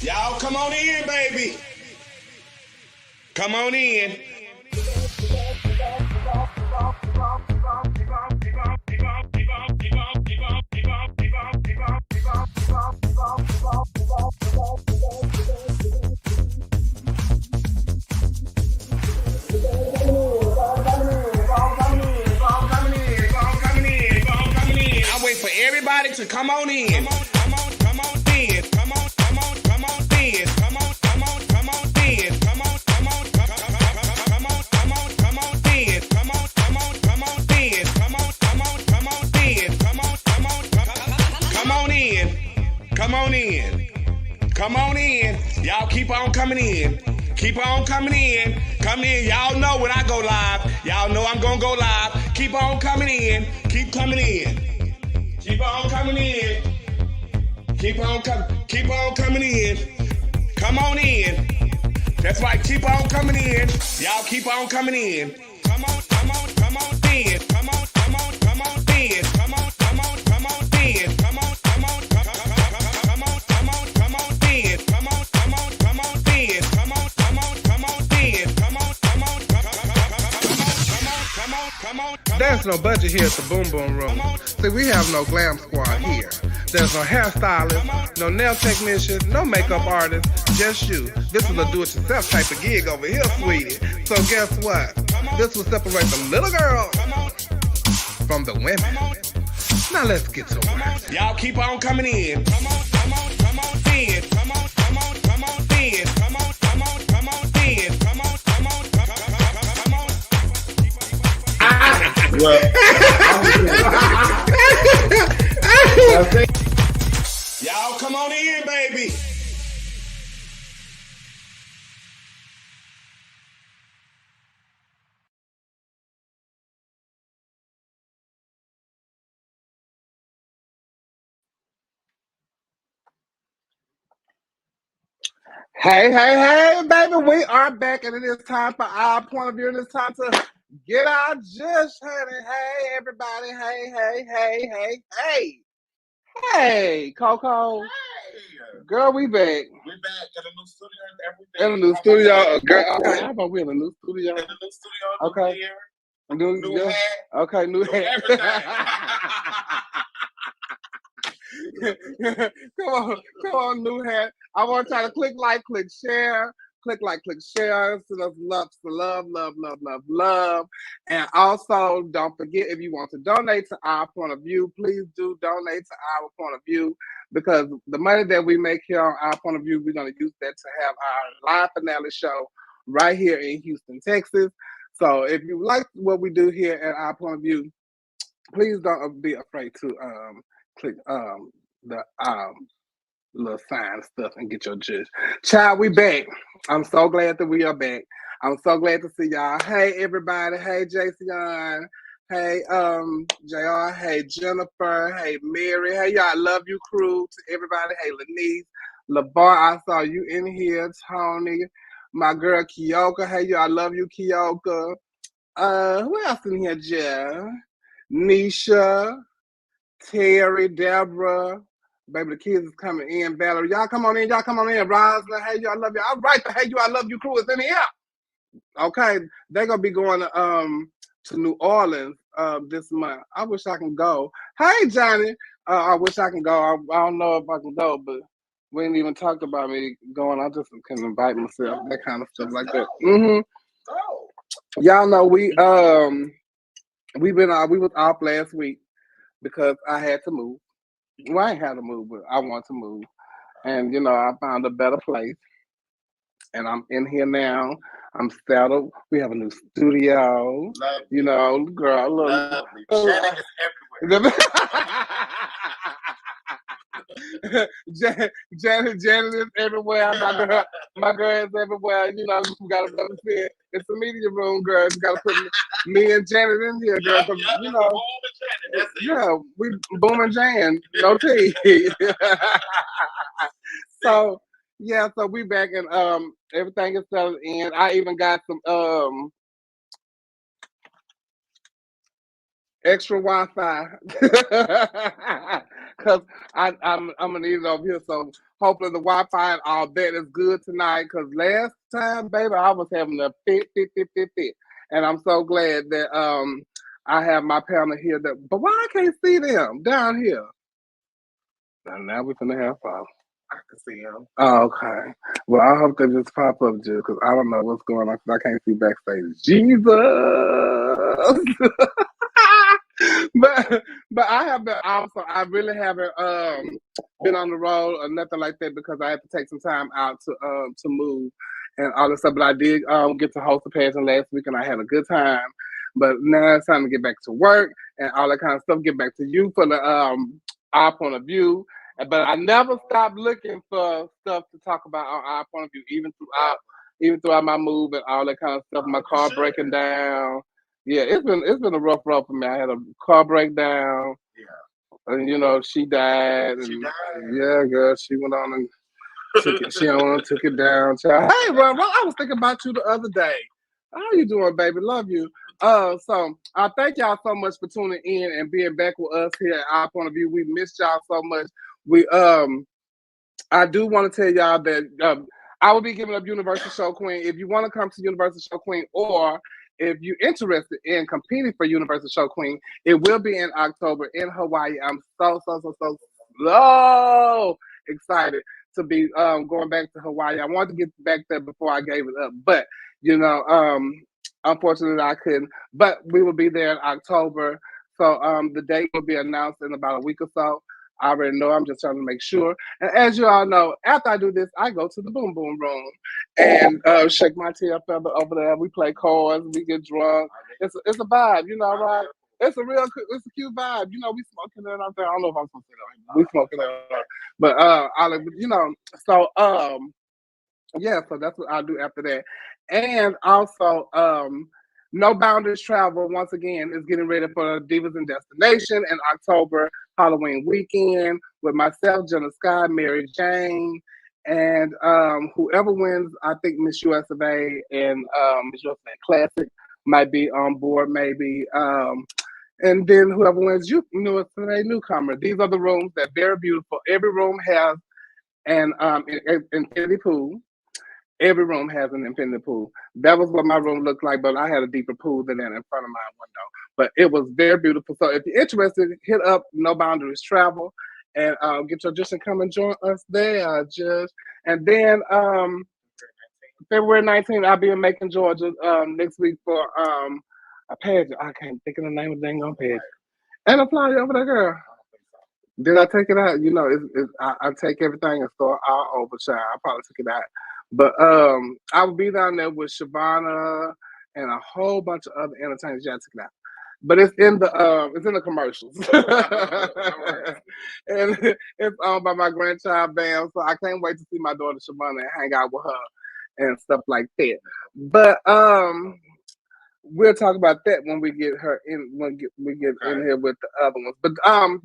Y'all come on in, baby. Come on in. I wait for everybody to come on in. Come on in. Y'all keep on coming in. Keep on coming in. Come in. Y'all know when I go live. Y'all know I'm going to go live. Keep on coming in. Keep coming in. Keep on coming in. Keep on coming in. Come on in. That's right, keep on coming in. Y'all keep on coming in. Come on in. Come on in. Come on in. Come on in. Come on in. Come on in. Come on in. Come on in. Come on in. Come on. There's no budget here at the Boom Boom Room. See, we have no glam squad here. There's no hairstylist, no nail technician, no makeup artist, just you. This is a do-it-yourself type of gig over here, sweetie. So guess what? This will separate the little girl from the women. Now let's get to work. Y'all keep on coming in. Come on in. Come on in. Come on in. Come on in. Come on in. Well, y'all come on in, baby. Hey, baby, we are back, and it is time for our point of view, and it's time to get our gist, honey. Hey, everybody. Hey, Coco. hey, Girl, we back. we back in a new studio and everything. In a new studio. Girl, okay, how about we in a new studio? In a new studio, new Okay. gear, New new hat, Okay, new new hat. everything. Come on, new hat. I want y'all to click like, click share. Click like, click share. Send us love. And also, don't forget, if you want to donate to our point of view, please do donate to our point of view, because the money that we make here on our point of view, we're going to use that to have our live finale show right here in Houston, Texas. So if you like what we do here at our point of view, please don't be afraid to click the little sign stuff and get your judge. Child, we back. I'm so glad that we are back. I'm so glad to see y'all. Hey everybody. Hey Jason. Hey JR. Hey Jennifer. Hey Mary. Hey y'all, love you crew. To everybody. Hey Lanice. LeVar, I saw you in here. Tony. My girl Kyoka. Hey y'all, love you Kyoka. Who else in here, Jeff? Nisha. Terry, Deborah, baby, the kids is coming in. Valerie, y'all come on in. Rosalind, hey, y'all love you. All right, the hey, you, I love you crew is in here. Okay, they're gonna be going to New Orleans this month. I wish I can go. Hey, Johnny, I wish I can go. I don't know if I can go, but we ain't even talked about me going. I just can invite myself, that kind of stuff like that. Y'all know we was off last week because I had to move. Well, I ain't had to move, but I want to move. And, I found a better place. And I'm in here now. I'm settled. We have a new studio. Lovely. Girl, look. Lovely. Shannon is everywhere. Janet is everywhere. My girl is everywhere. We got to say it's a media room, girl. You got to put me and Janet in here, girl. Boom and Shannon. That's it. Yeah, we boom and Jan, no tea. So we back, and everything is settled in. I even got some extra Wi-Fi because I'm gonna need it over here. So hopefully the Wi-Fi and all that is good tonight. Because last time, baby, I was having a fit, and I'm so glad that I have my panel here. But why I can't see them down here? And now we're gonna have fun. I can see him. Oh, okay. Well, I hope they just pop up, Jill, because I don't know what's going on. Because I can't see backstage. Jesus. But I have been also. I really haven't been on the road or nothing like that because I had to take some time out to move and all this stuff. But I did get to host a pageant last week, and I had a good time. But now it's time to get back to work and all that kind of stuff. Get back to you for the our point of view. But I never stopped looking for stuff to talk about on our point of view, even throughout my move and all that kind of stuff. My car breaking down. Yeah, it's been a rough road for me. I had a car breakdown. Yeah. And you know, she died. She And died. yeah, girl, she went on and took it. She took it down. Child. Hey, bro, I was thinking about you the other day. How you doing, baby? Love you. So I thank y'all so much for tuning in and being back with us here at Our Point of View. We missed y'all so much. I do want to tell y'all that I will be giving up Universal Show Queen. If you want to come to Universal Show Queen, or if you're interested in competing for Universal Show Queen, it will be in October in Hawaii. I'm so excited to be going back to Hawaii. I wanted to get back there before I gave it up, but you know, unfortunately I couldn't. But we will be there in October. So the date will be announced in about a week or so. I already know. I'm just trying to make sure. And as you all know, after I do this, I go to the boom boom room and shake my tail feather over there. We play cards. We get drunk. It's a vibe, you know, right? It's a cute vibe. You know, we smoking it out there. I don't know if I'm supposed to say that. We smoking it, but you know, so yeah. So that's what I'll do after that, and also No Boundaries Travel, once again, is getting ready for Divas and Destination in October, Halloween weekend, with myself, Jenna Sky, Mary Jane, and whoever wins, I think Miss US of A and Miss US of A Classic might be on board, maybe. And then whoever wins US of A Newcomer. These are the rooms that very beautiful. Every room has an infinity pool. Every room has an infinity pool. That was what my room looked like, but I had a deeper pool than that in front of my window. But it was very beautiful. So if you're interested, hit up No Boundaries Travel and get your audition. Come and join us there, Judge. And then February 19th, I'll be in Macon, Georgia next week for a pageant. I can't think of the name of the dang on pageant. And a flyer over there, girl. Did I take it out? You know, I take everything and start all over, child. I probably took it out. But I will be down there with Shavana and a whole bunch of other entertainers. Yeah, I took it out. But it's in the commercials. And it's owned by my grandchild band. So I can't wait to see my daughter Shavana and hang out with her and stuff like that. But we'll talk about that when we get her in we get in here with the other ones. But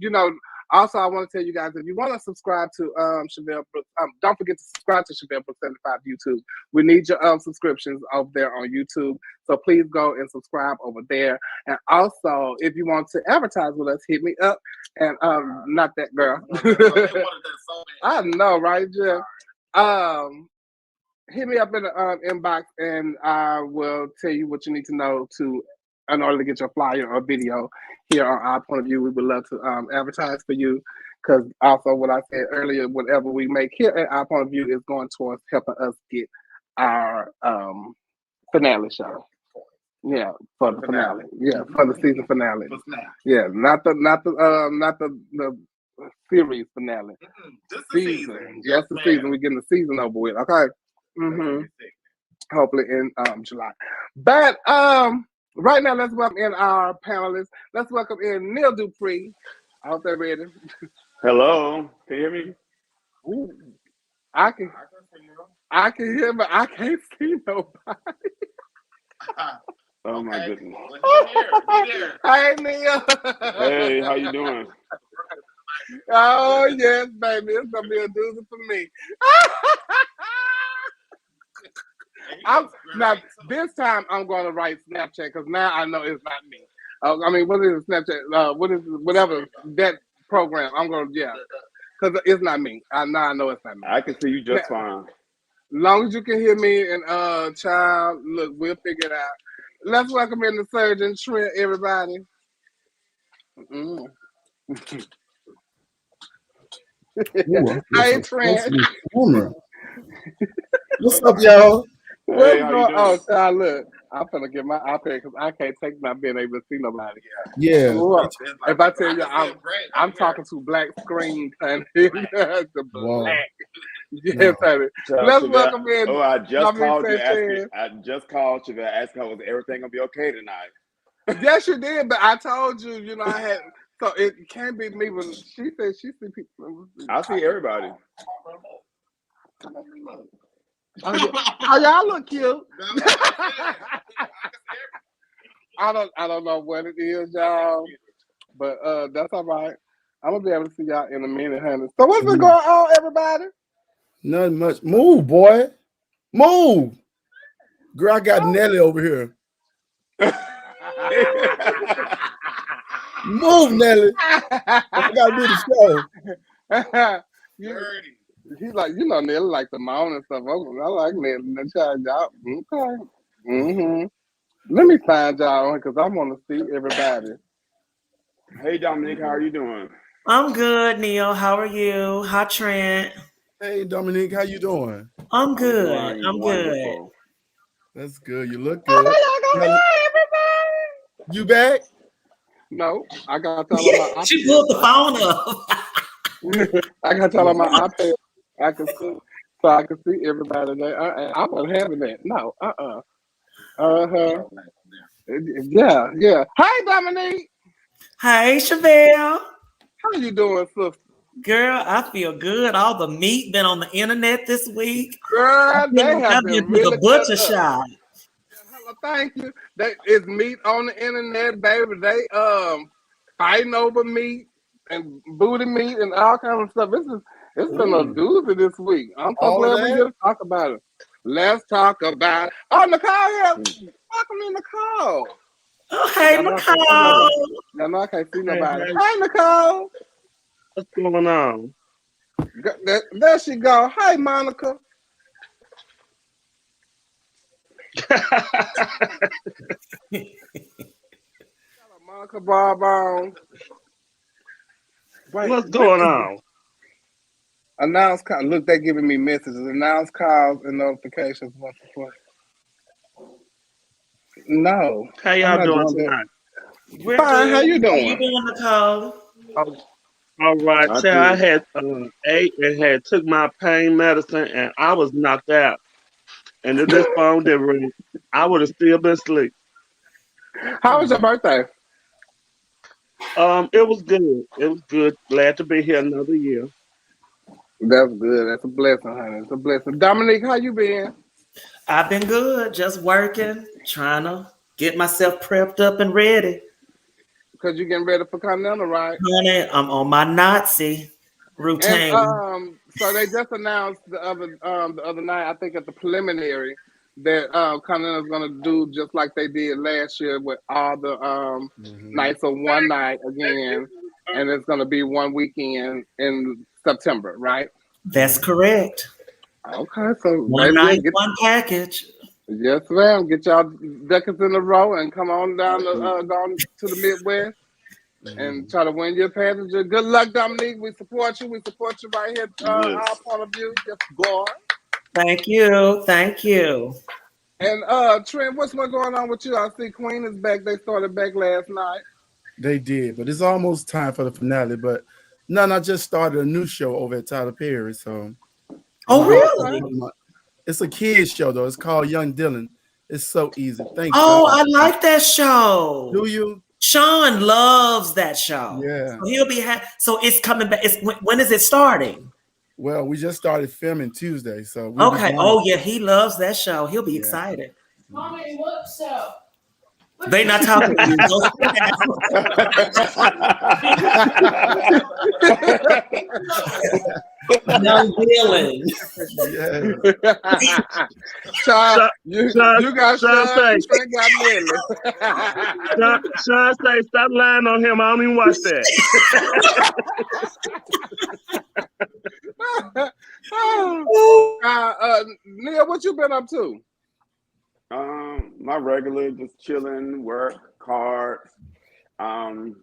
you know, also I want to tell you guys, if you want to subscribe to Chevelle Brooks, don't forget to subscribe to Chevelle Brooks 75 YouTube. We need your subscriptions over there on YouTube. So please go and subscribe over there. And also, if you want to advertise with us, hit me up. And not that girl. I know, right, Jeff? Hit me up in the inbox, and I will tell you what you need to know in order to get your flyer or video here on Our Point of View. We would love to advertise for you, because also what I said earlier, whatever we make here at Our Point of View is going towards helping us get our finale show. Yeah, for the finale. Yeah, for the season finale. Yeah, not the series finale. Just the season. Just the season. We're getting the season over with. Okay. Mm-hmm. Hopefully in July. But right now, let's welcome in our panelists. Let's welcome in Neil Dupree. I hope they're ready. Hello, can you hear me? Ooh, I can hear, but I can't see nobody. Oh my goodness. Hey, Neil. Hey, how you doing? Oh yes, baby, it's gonna be a doozy for me. Now this time I'm going to write Snapchat, because now I know it's not me. I mean, what is Snapchat? What is whatever that program? I'm going to because it's not me. I know it's not me. I can see you just fine. Long as you can hear me and child, look, we'll figure it out. Let's welcome in the surgeon, Trent, everybody. Ooh, Hey, Trent. What's up, y'all? Hey, how you doing? Oh, child, look. I'm gonna get my iPad because I can't take not being able to see nobody. Yeah. If I tell you, I'm talking to black screen, honey. The black. Yes, honey. Let's welcome in. Oh, I just called you Sanchez. asking. I just called you asking her, was everything gonna be okay tonight? Yes, you did, but I told you, you know, I had. So it can't be me when she said she see people. I see everybody. Oh, y'all look cute. I don't know what it is, y'all, but that's all right. I'm gonna be able to see y'all in a minute, honey. So what's been going on, everybody? Nothing much. Move, boy. Move. Girl, I got Nelly over here. Move, Nelly. I gotta do the show. He's like, you know, Nelly like the moan and stuff. I like Nelly. That child, y'all. Okay. Mm-hmm. Let me find y'all because I want to see everybody. Hey, Dominique, how are you doing? I'm good, Neil. How are you? Hi, Trent. Hey, Dominique, how you doing? I'm good. Doing I'm wonderful. That's good. You look good. Everybody. You back? No, I got good. y'all on my iPad. She pulled the phone up. I got y'all on my iPad. I can see, so I can see everybody there. I'm not having that. No. Yeah. Hi, Dominique. Hey, Chevelle. How you doing, sister? Girl, I feel good. All the meat been on the internet this week. Girl, they have I've been been to really the butcher cut up. shop. Hello, thank you. That is meat on the internet, baby. They fighting over meat and booty meat and all kinds of stuff. It's been a doozy this week. I'm so All of glad we that? get to talk about it. Let's talk about it. Oh, Necole here. Welcome in, Necole. Oh, hey, Necole. Yeah, no, I can't see nobody. Hey, Necole. What's going on? There she go. Hey, Monica. Monica Barbone. What's going on? Announce call. Look, they're giving me messages. Announce calls and notifications. What's the point? No. How y'all doing tonight? We're Fine. good. How you How doing? you doing, Nicole? All right, I child. I see. had ate and had took my pain medicine, and I was knocked out. And if this phone didn't ring, I would have still been asleep. How was your birthday? It was good. It was good. Glad to be here another year. That's good. That's a blessing, honey. It's a blessing. Dominique, how you been? I've been good. Just working, trying to get myself prepped up and ready. Because you getting ready for Continental, right? Honey, I'm on my Nazi routine. And so they just announced the other night, I think at the preliminary, that Continental's gonna do just like they did last year with all the nights of one night again, and it's gonna be one weekend in September, right? That's correct. Okay, so One night, one package. yes, ma'am. Get y'all ducats in a row and come on down to the Midwest and try to win your passenger. Good luck, Dominique. We support you. We support you right here. Our point of view, just go on. Thank you. Thank you. And Trent, what's going on with you? I see Queen is back. They started back last night. They did, but it's almost time for the finale. But I just started a new show over at Tyler Perry. So, oh really? It's a kids show though. It's called Young Dylan. It's so easy. Thanks. Oh, I like that show. Do you? Sean loves that show. Yeah. So he'll be so it's coming back. When is it starting? Well, we just started filming Tuesday, so okay. Oh yeah, he loves that show. He'll be excited. Mommy, what show? They not talking to you. Young Dylan. Sean, you got Sean. Trent got Nelly. Sean say, stop lying on him. I don't even watch that. Neil, what you been up to? My regular, just chilling, work, cards. I'm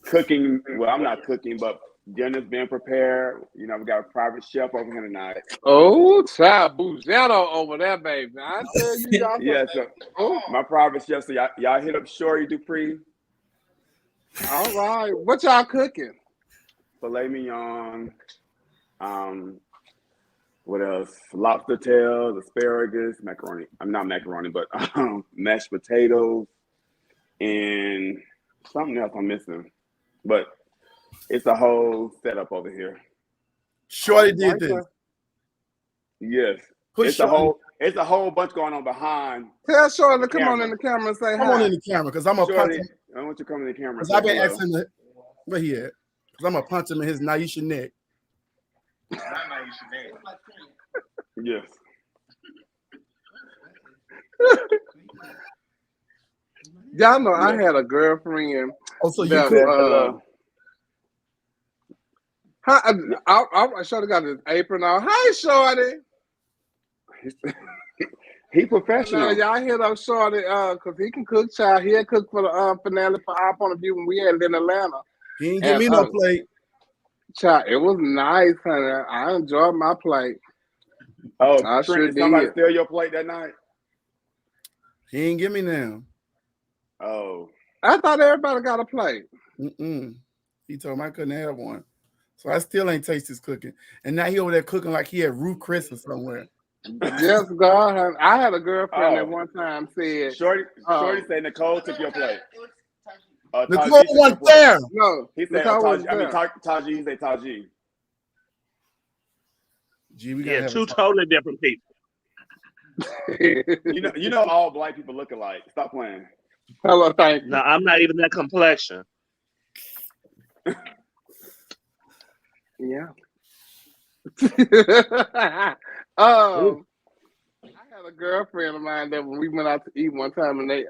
cooking. Well, I'm not cooking, but dinner's being prepared. You know, we got a private chef over here tonight. Oh, child, Bougetto over there, baby. I tell you, y'all. Yeah, so my private chef. So y'all hit up Shorty Dupree. All right, what y'all cooking? Filet mignon. What else? Lobster tails, asparagus, macaroni. I'm not macaroni, but mashed potatoes, and something else I'm missing. But it's a whole setup over here. Shorty did this. Yes. Push It's a whole it's a whole bunch going on behind. Tell Shorty to come camera. on in the camera and say Come hi. on in the camera, because I'm gonna punch Shorty, him. I want you to come in the camera. Because and I've say been hello. asking the where he at? Because I'm gonna punch him in his Naisha neck. Yes. Y'all know I had a girlfriend. Oh, so you that, could. Hello. I Shorty got his apron on. Hi, Shorty. He No, professional. y'all hit up Shorty because he can cook, child. He had cooked for the finale for Our Point of View when we had it in Atlanta. He ain't give me no plate. Child, it was nice, honey. I enjoyed my plate. Oh, I Trent, sure did somebody did. steal your plate that night? He ain't give me now. Oh. I thought everybody got a plate. He told me I couldn't have one. So I still ain't taste his cooking. And now he over there cooking like he had Ruth Chris or somewhere. Yes, God. I had a girlfriend that one time said, Shorty said Necole took your plate. Necole wasn't there. No, he said Taji. He said Taji. Gee, we Yeah, two totally different people. you know all black people look alike. Stop playing. Hello, thank you. No, I'm not even that complexion. Yeah. I had a girlfriend of mine that when we went out to eat one time and they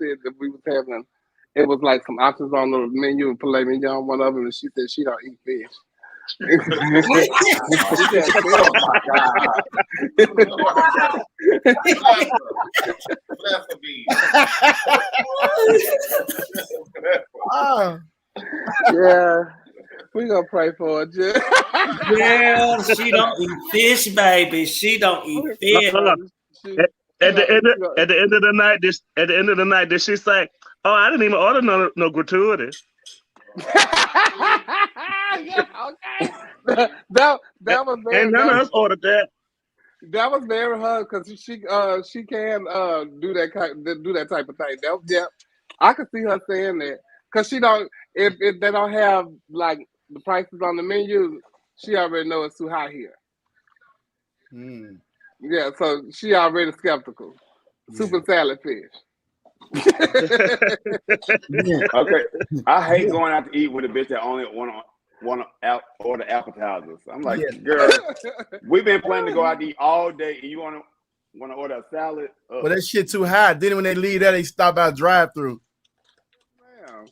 said that we was having, it was like some options on the menu and filet mignon, one of them, and she said she don't eat fish. She said, oh my God. Yeah. We gonna pray for it, yeah. Yeah, she don't eat fish, baby. She don't eat fish. At the end of the night, did she say, "Oh, I didn't even order no gratuity"? Yeah, okay. That was very. And none of us ordered that. That was very hard because she can do that type of thing. I could see her saying that because she don't if they don't have like the prices on the menu, she already knows it's too high here. Yeah, so she already skeptical. Super salad fish. Okay, I hate going out to eat with a bitch that only want to order appetizers. I'm like, girl, we've been planning to go out to eat all day, and you want to order a salad? But that shit too high. Then when they leave there, they stop by drive-through.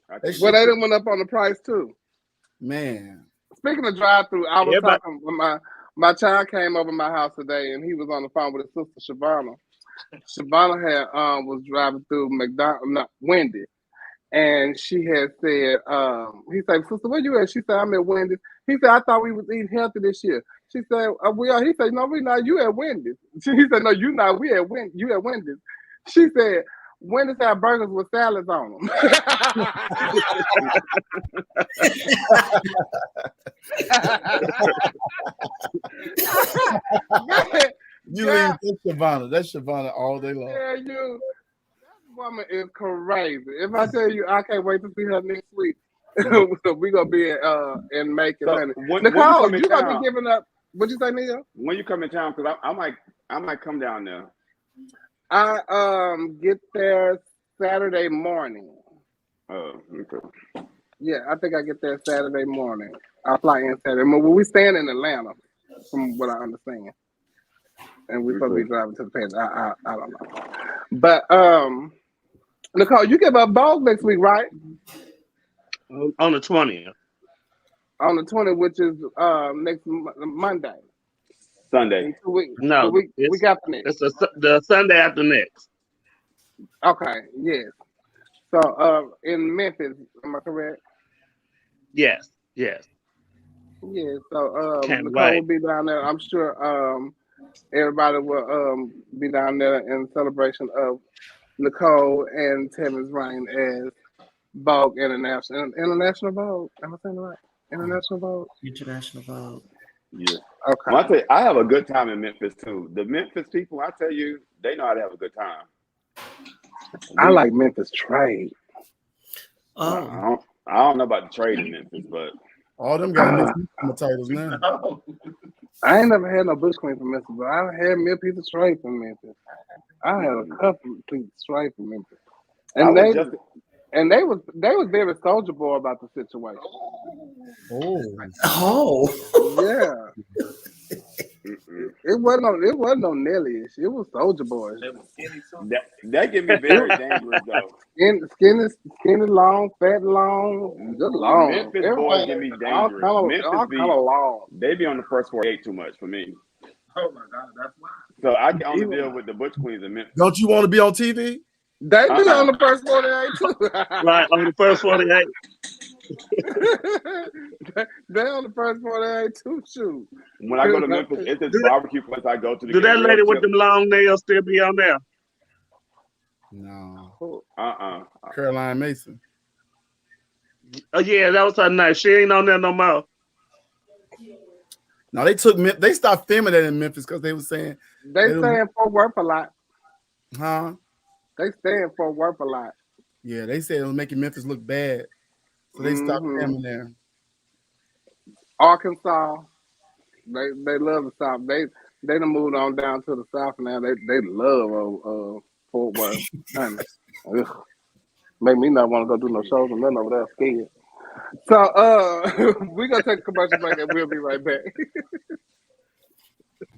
Well, they done went up on the price too. Man. Speaking of drive-through, I was talking when my child came over my house today, and he was on the phone with his sister Shavana. Shavana had was driving through Wendy's, and she had said, he said, "Sister, where you at?" She said, "I'm at Wendy's." He said, "I thought we was eating healthy this year." She said, "We are." He said, "No, we not. You at Wendy's." He said, "No, you not. We at You at Wendy's." She said, "Wendy's have burgers with salads on them." You leave this Shavana. That's Shavana all day long. Yeah, that woman is crazy. If I tell you, I can't wait to see her next week. So we're gonna be in Macon, honey. Necole, you gonna be giving up? What'd you say, Neil? When you come in town, because I might come down there. I get there Saturday morning. Oh, okay. Yeah, I think I get there Saturday morning. I fly in Saturday morning. We staying in Atlanta, from what I understand. And we're supposed to be driving to the page. I don't know. But Necole, you give up Vogue next week, right? On the 20th. On the 20th, which is next Monday. Sunday. No, we got the next. It's the Sunday after next. Okay, yes. So in Memphis, am I correct? Yes. Yeah, so Can't Necole wait. will be down there. I'm sure everybody will be down there in celebration of Necole and Tevin's reign as Vogue International Vogue. Am I saying it right? International Vogue. International Vogue. Yeah. Okay. Well, I tell you, I have a good time in Memphis too. The Memphis people, I tell you, they know how to have a good time. I like Memphis trade. Oh, I don't know about the trade in Memphis, but all them got mixed titles now. I ain't never had no Bush Queen from Memphis, but I had me a piece of straight from Memphis. I had a couple of pieces straight from Memphis, I and was just they was very Soldier Boy about the situation. Oh, Yeah, it wasn't no Nelly-ish. It was Soldier Boy. that can be very dangerous though. Skinny long, fat long, just long. Memphis boys can be all dangerous. kind Memphis be of long. they be on the first 48 too much for me. Oh my God, that's why. So I can only deal with the Butch Queens in Memphis. Don't you want to be on TV? They be on the first 48 too. Right, on the first 48. they on the first 48 too. Shoot. When I go to Memphis, it's this barbecue place I go to. Do that lady with them long nails still be on there? No. Caroline Mason. Oh yeah, that was her name. She ain't on there no more. No, they stopped filming that in Memphis because they were saying they saying Fort Worth a lot. Huh? They saying Fort Worth a lot. Yeah, they said it was making Memphis look bad. So they stopped filming there. Arkansas, they love the South. They done moved on down to the South now. They love Fort Worth. Make me not want to go do no shows and nothing over there. Scared. So we're gonna take a commercial break and we'll be right back.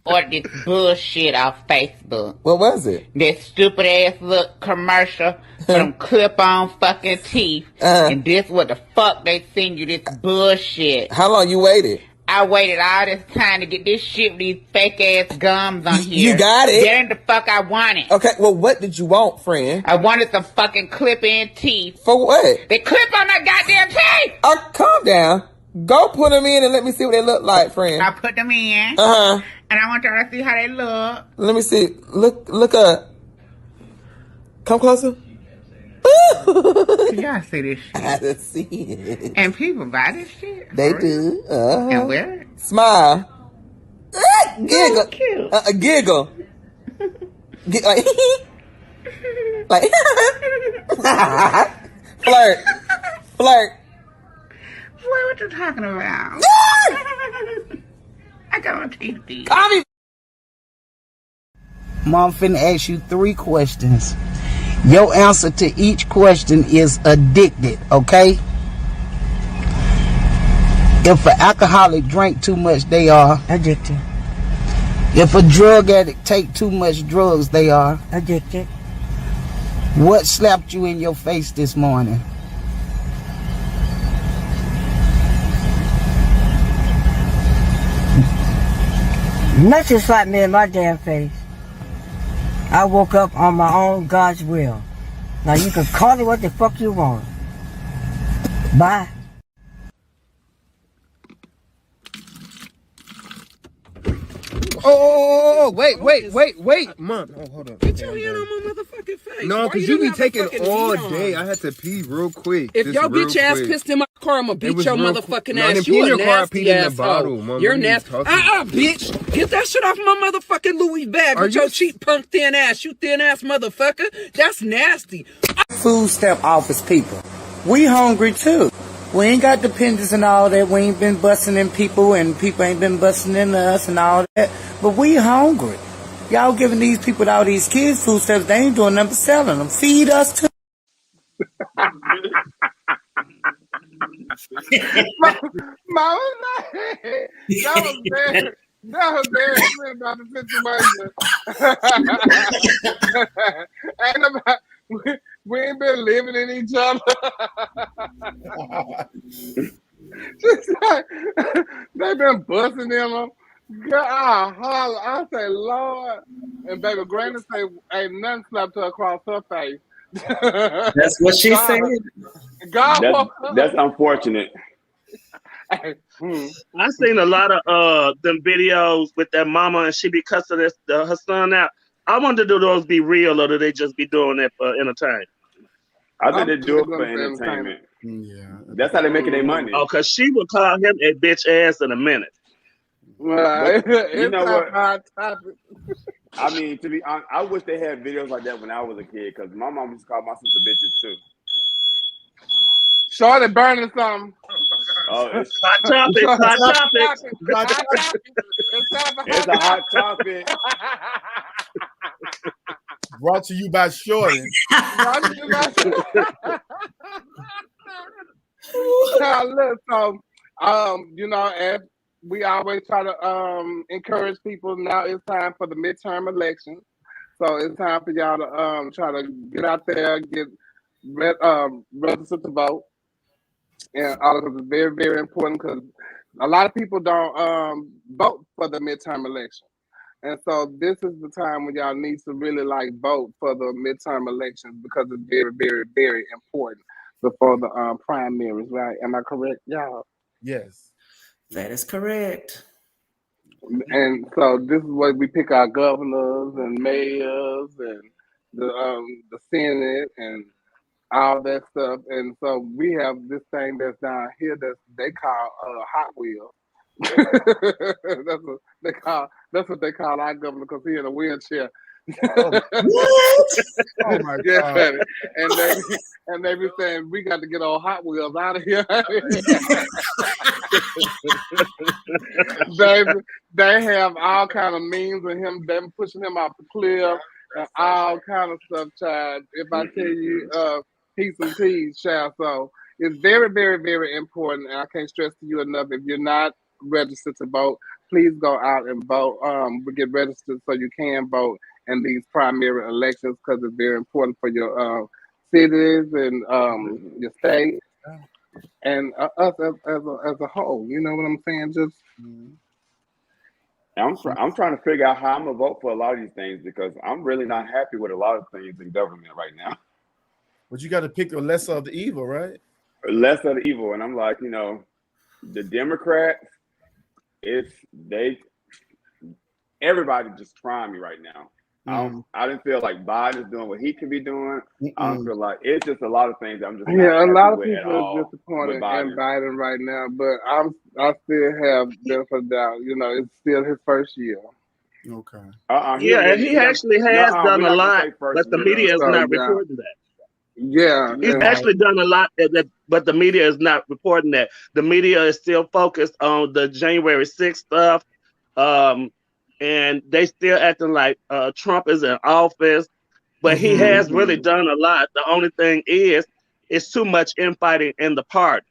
Or this bullshit off Facebook. What was it? This stupid ass look commercial for them clip on fucking teeth. And this what the fuck they send you, this bullshit. How long you waited? I waited all this time to get this shit with these fake ass gums on here. You got it? That ain't the fuck I wanted. Okay, well, what did you want, friend? I wanted some fucking clip-in teeth. For what? They clip on my goddamn teeth! Oh, calm down. Go put them in and let me see what they look like, friend. I put them in. Uh-huh. And I want y'all to see how they look. Let me see. Look up. Come closer. Y'all see this shit? I see it. And people buy this shit? They do. Uh-huh. And wear it? Smile. Giggle. So cute. Giggle. Like, like flirt. Flirt. Boy, what you talking about? I got my teeth beat. Mom finna ask you 3 questions. Your answer to each question is addicted, okay? If an alcoholic drink too much, they are addicted. If a drug addict take too much drugs, they are addicted. What slapped you in your face this morning? Nothing slapped me in my damn face. I woke up on my own God's will. Now you can call it what the fuck you want. Bye. Oh, wait. Mom, hold up. Get your hand on my motherfucking face. No, because you be taking all day. I had to pee real quick. If your bitch ass pissed in my car, I'm gonna beat your motherfucking ass. You You a a nasty asshole. You're nasty. Bitch. Get that shit off my motherfucking Louis bag with your cheap punk thin ass. You thin ass motherfucker. That's nasty. Food stamp office people. We hungry too. We ain't got dependents and all that. We ain't been busting in people and people ain't been busting in us and all that. But we hungry. Y'all giving these people all these kids food stamps. They ain't doing nothing but selling them. Feed us too. Mama, that was very good about the situation. Ain't about, we ain't been living in each other. Just like, they been busting them. God, I say, Lord, and baby Granny say, ain't nothing slapped her across her face. That's what she said. God, that's unfortunate. I seen a lot of them videos with that mama and she be cussing her son out. I wonder, do those be real or do they just be doing that for entertainment? I think they do it for entertainment. Yeah, that's how they making their money. Oh, cause she would call him a bitch ass in a minute. Well, you know what? I mean, to be honest, I wish they had videos like that when I was a kid, because my mom used to call my sister bitches too. Shorty burning something. Oh, it's Hot topic. Hot topic. it's a hot topic. Brought to you by Shorty. Brought to you by Now, look, so as we always try to encourage people, now it's time for the midterm elections. So it's time for y'all to try to get out there, get registered to vote, and all of it is very, very important because a lot of people don't vote for the midterm election. And so this is the time when y'all need to really vote for the midterm elections because it's very, very, very important before the primaries, right? Am I correct, y'all? Yes. That is correct. And so this is where we pick our governors and mayors and the Senate and all that stuff. And so we have this thing that's down here that they call Hot Wheels. That's what they call our governor because he's in a wheelchair. What? Oh my God! Baby. And they be saying we got to get all Hot Wheels out of here. they have all kind of memes of him, them pushing him off the cliff and all kind of stuff, child. If I tell you, he's some teas, child. So it's very, very, very important, and I can't stress to you enough. If you're not registered to vote, please go out and vote. Get registered so you can vote in these primary elections because it's very important for your cities and your state and us as a whole. You know what I'm saying? Just I'm trying to figure out how I'm gonna vote for a lot of these things because I'm really not happy with a lot of things in government right now. But you got to pick the lesser of the evil, right? Less of the evil, and I'm like, the Democrats. Everybody just trying me right now. I didn't feel like Biden's doing what he could be doing. I don't feel like it's just a lot of things I'm just not a lot of with people are disappointed in Biden. Biden right now, but I still have benefit of doubt. It's still his first year. Okay. And he actually has done a lot, but the media is not reporting that. Yeah, he's actually done a lot, but the media is not reporting that. The media is still focused on the January 6th stuff, and they still acting like Trump is in office, but he has really done a lot. The only thing is, it's too much infighting in the party.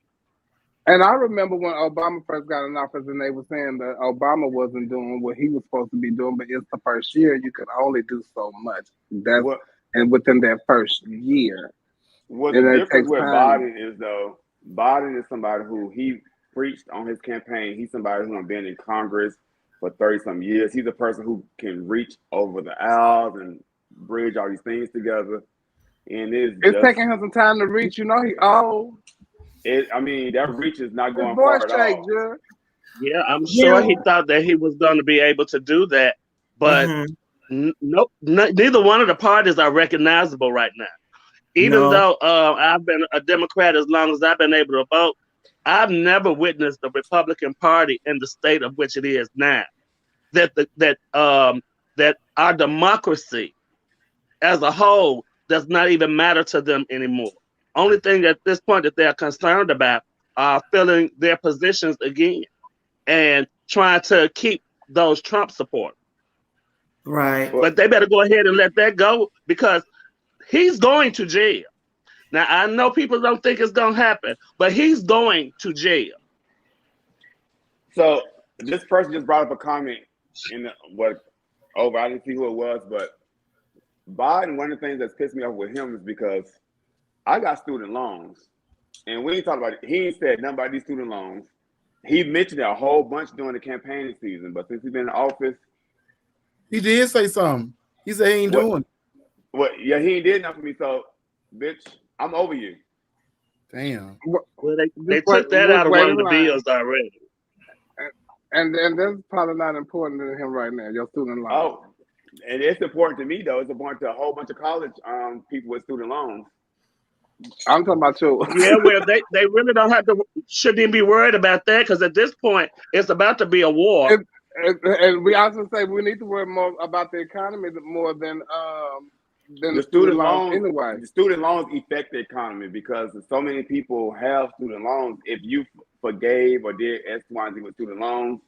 And I remember when Obama first got in office, and they were saying that Obama wasn't doing what he was supposed to be doing, but it's the first year you could only do so much. And within that first year. What the difference with Biden is, though, Biden is somebody who he preached on his campaign. He's somebody who's been in Congress for 30-some years. He's a person who can reach over the aisles and bridge all these things together. And it's taking him some time to reach. He old. That reach is not going far at all. Yeah, I'm sure he thought that he was going to be able to do that, but nope, neither one of the parties are recognizable right now. Even though I've been a Democrat as long as I've been able to vote, I've never witnessed the Republican Party in the state of which it is now. That our democracy as a whole does not even matter to them anymore. Only thing at this point that they're concerned about are filling their positions again and trying to keep those Trump supporters. Right. But they better go ahead and let that go because he's going to jail. Now, I know people don't think it's going to happen, but he's going to jail. So this person just brought up a comment I didn't see who it was, but Biden, one of the things that's pissed me off with him is because I got student loans. And we ain't talking about it. He ain't said nothing about these student loans. He mentioned it a whole bunch during the campaign season, but since he's been in office. He did say something. He said he ain't doing it. Yeah, he ain't did nothing for me, so, bitch, I'm over you. Damn. Well, they took that out of one of the bills already. And that's probably not important to him right now, your student loan. Oh, and it's important to me, though. It's important to a whole bunch of college people with student loans. I'm talking about you. Yeah, well, they really shouldn't even be worried about that because at this point, it's about to be a war. And we also say we need to worry more about the economy more than the student loans. Anyway, the student loans affect the economy because so many people have student loans. If you, forgave or did X, Y, and Z with student loans,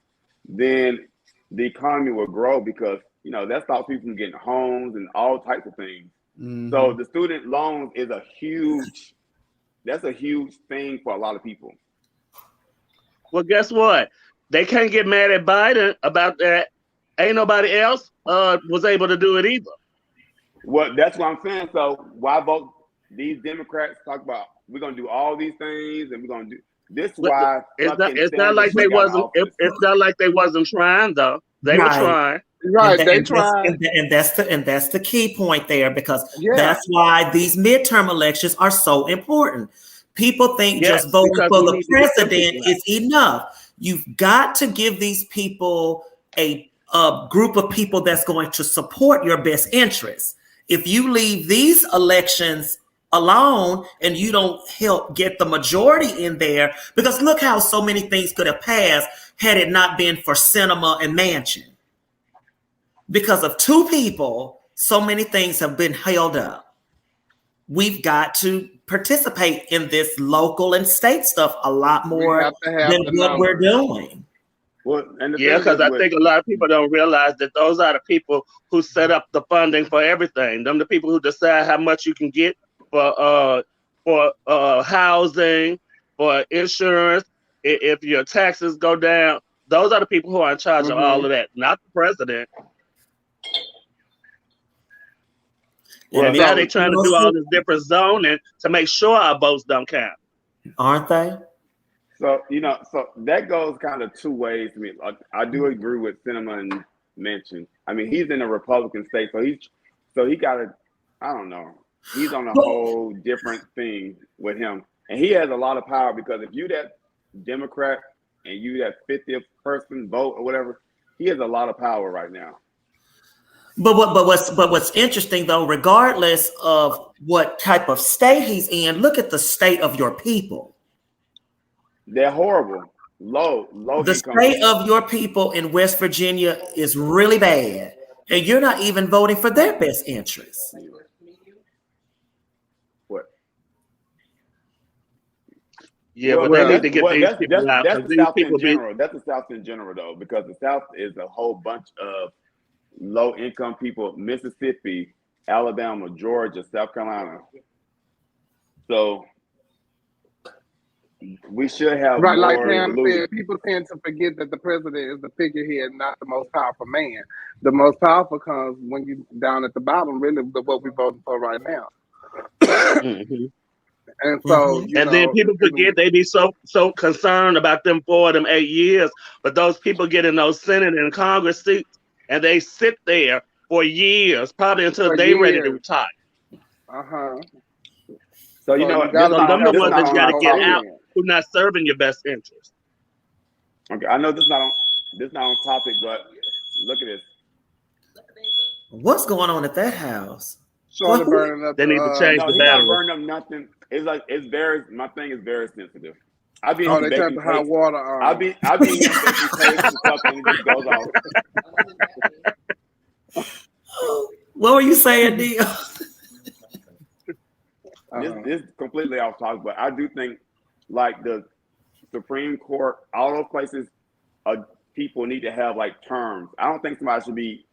then the economy will grow because, you know, that stops people from getting homes and all types of things. Mhm. So the student loans is that's a huge thing for a lot of people. Well, guess what? They can't get mad at Biden about that. Ain't nobody else was able to do it either. Well, that's what I'm saying. So why vote? These Democrats talk about we're gonna do all these things and we're gonna do this. Why it's not like they wasn't. It's not like they wasn't trying though. They were trying. Right, they tried. And that's the key point there, because that's why these midterm elections are so important. People think just voting for the president is enough. You've got to give these people a group of people that's going to support your best interests. If you leave these elections alone and you don't help get the majority in there, because look how so many things could have passed had it not been for Sinema and Manchin. Because of two people, so many things have been held up. We've got to participate in this local and state stuff a lot more than what we're doing. Well, because I think a lot of people don't realize that those are the people who set up the funding for everything. Them the people who decide how much you can get for housing, for insurance. If your taxes go down, those are the people who are in charge of all of that, not the president. Well, now they're trying to do all this different zoning to make sure our votes don't count. Aren't they? So, you know, so that goes kind of two ways to me. Like, I do agree with Sinema and Manchin. I mean, he's in a Republican state, so he got to, I don't know. He's on a whole different thing with him. And he has a lot of power because if you that Democrat and you that 50th person vote or whatever, he has a lot of power right now. But what's interesting though, regardless of what type of state he's in, look at the state of your people. They're horrible. Low. The state of your people in West Virginia is really bad, and you're not even voting for their best interests. What? Yeah, well, they need to get these people out. That's the South in general. That's the South in general, though, because the South is a whole bunch of low-income people: Mississippi, Alabama, Georgia, South Carolina. So we should have right, more like Pam said, people tend to forget that the president is the figurehead, not the most powerful man. The most powerful comes when you down at the bottom, really, what we're voting for right now. And so, then people forget they be so concerned about them 4 of them 8 years, but those people get in those Senate and Congress seats, and they sit there for years, probably until they ready to retire. So you know, them the ones that you got to get out who not serving your best interest. Okay, I know this not on topic, but look at this. What's going on at that house? Burning up. They need to change the battery. He's not burning up nothing. It's like my thing is very sensitive. I be they turned the hot water on. I be in baking cakes and stuff and it just goes off. What were you saying, Dio? This is completely off topic, but I do think like the Supreme Court, all those places, people need to have like terms. I don't think somebody should be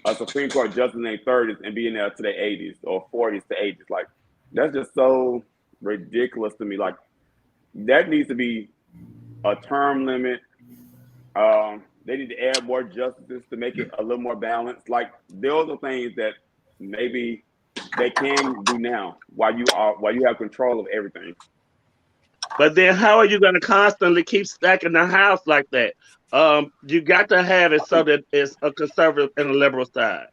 a Supreme Court justice in their 30s and be in there to their 80s or 40s to 80s. Like that's just so ridiculous to me. Like that needs to be a term limit. They need to add more justices to make it a little more balanced. Like those are things that maybe they can do now while you have control of everything. But then how are you going to constantly keep stacking the house like that? You got to have it so that it's a conservative and a liberal side.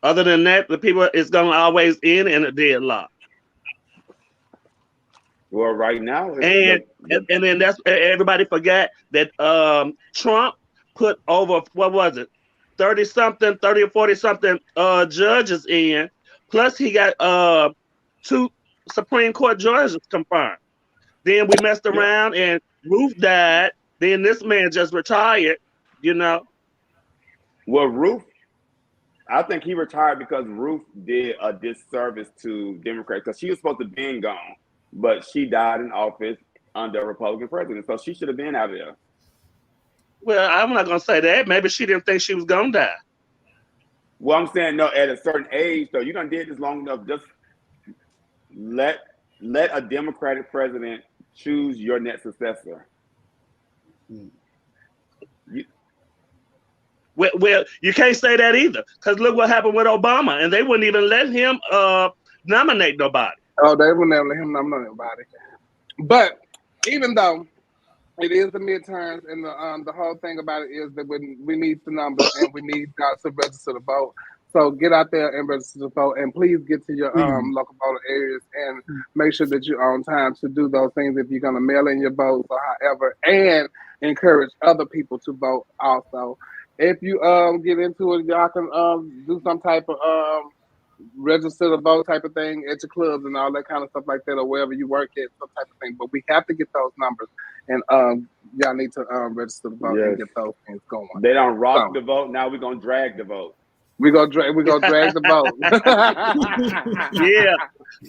Other than that, the people is going to always end in a deadlock. Well, right now, and then that's everybody forgot that Trump put over what was it, 30 or 40 something judges in. Plus, he got 2 Supreme Court judges confirmed. Then we messed around and Ruth died. Then this man just retired. You know. Well, Ruth, I think he retired because Ruth did a disservice to Democrats because she was supposed to be gone, but she died in office under a Republican president. So she should have been out of there. Well, I'm not gonna say that. Maybe she didn't think she was gonna die. Well, I'm saying no. At a certain age, though, you done did this long enough. Just let a Democratic president choose your next successor. Well, you can't say that either, because look what happened with Obama, and they wouldn't even let him nominate nobody. Oh, they wouldn't let him nominate nobody. But even though it is the midterms, and the whole thing about it is that we need the numbers and we need to register to vote. So get out there and register to vote, and please get to your local voter areas and make sure that you're on time to do those things if you're going to mail in your votes or however, and encourage other people to vote also. If you get into it, y'all can do some type of register to vote type of thing at your clubs and all that kind of stuff like that, or wherever you work at, some type of thing. But we have to get those numbers, and y'all need to register to vote and get those things going. They don't rock the vote. Now we're gonna drag the vote. We're gonna drag the vote. Yeah,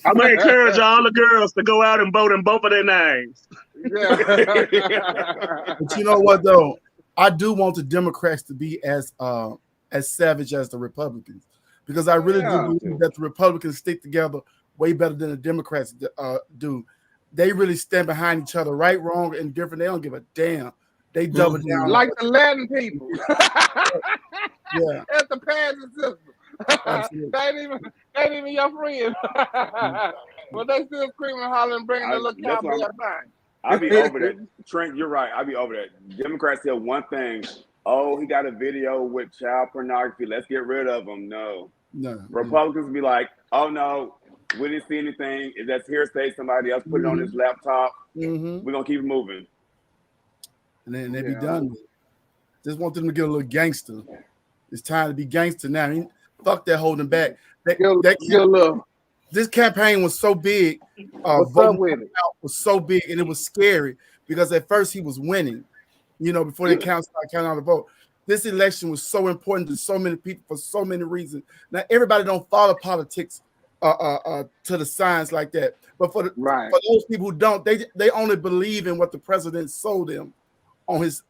I'm gonna encourage all the girls to go out and vote in both of their names. Yeah. But you know what though? I do want the Democrats to be as savage as the Republicans, because I really do believe that the Republicans stick together way better than the Democrats do. They really stand behind each other, right, wrong, and different. They don't give a damn. They double down, like the Latin people. Yeah, it's the pageant system. they ain't even your friend. But they still screaming, hollering, bringing the little cowboy thing. I'll be over that. Trent, you're right. I'll be over that. Democrats said one thing. Oh, he got a video with child pornography. Let's get rid of him. No. Republicans be like, oh, no, we didn't see anything. If that's hearsay, somebody else put it on his laptop. We're going to keep it moving. And then they be done with it. Just want them to get a little gangster. It's time to be gangster now. Fuck that holding back. This campaign was so big. Voting out was so big, and it was scary because at first he was winning, before they started counting out the vote. This election was so important to so many people for so many reasons. Now everybody don't follow politics to the signs like that, but for those people who don't, they only believe in what the president sold them on his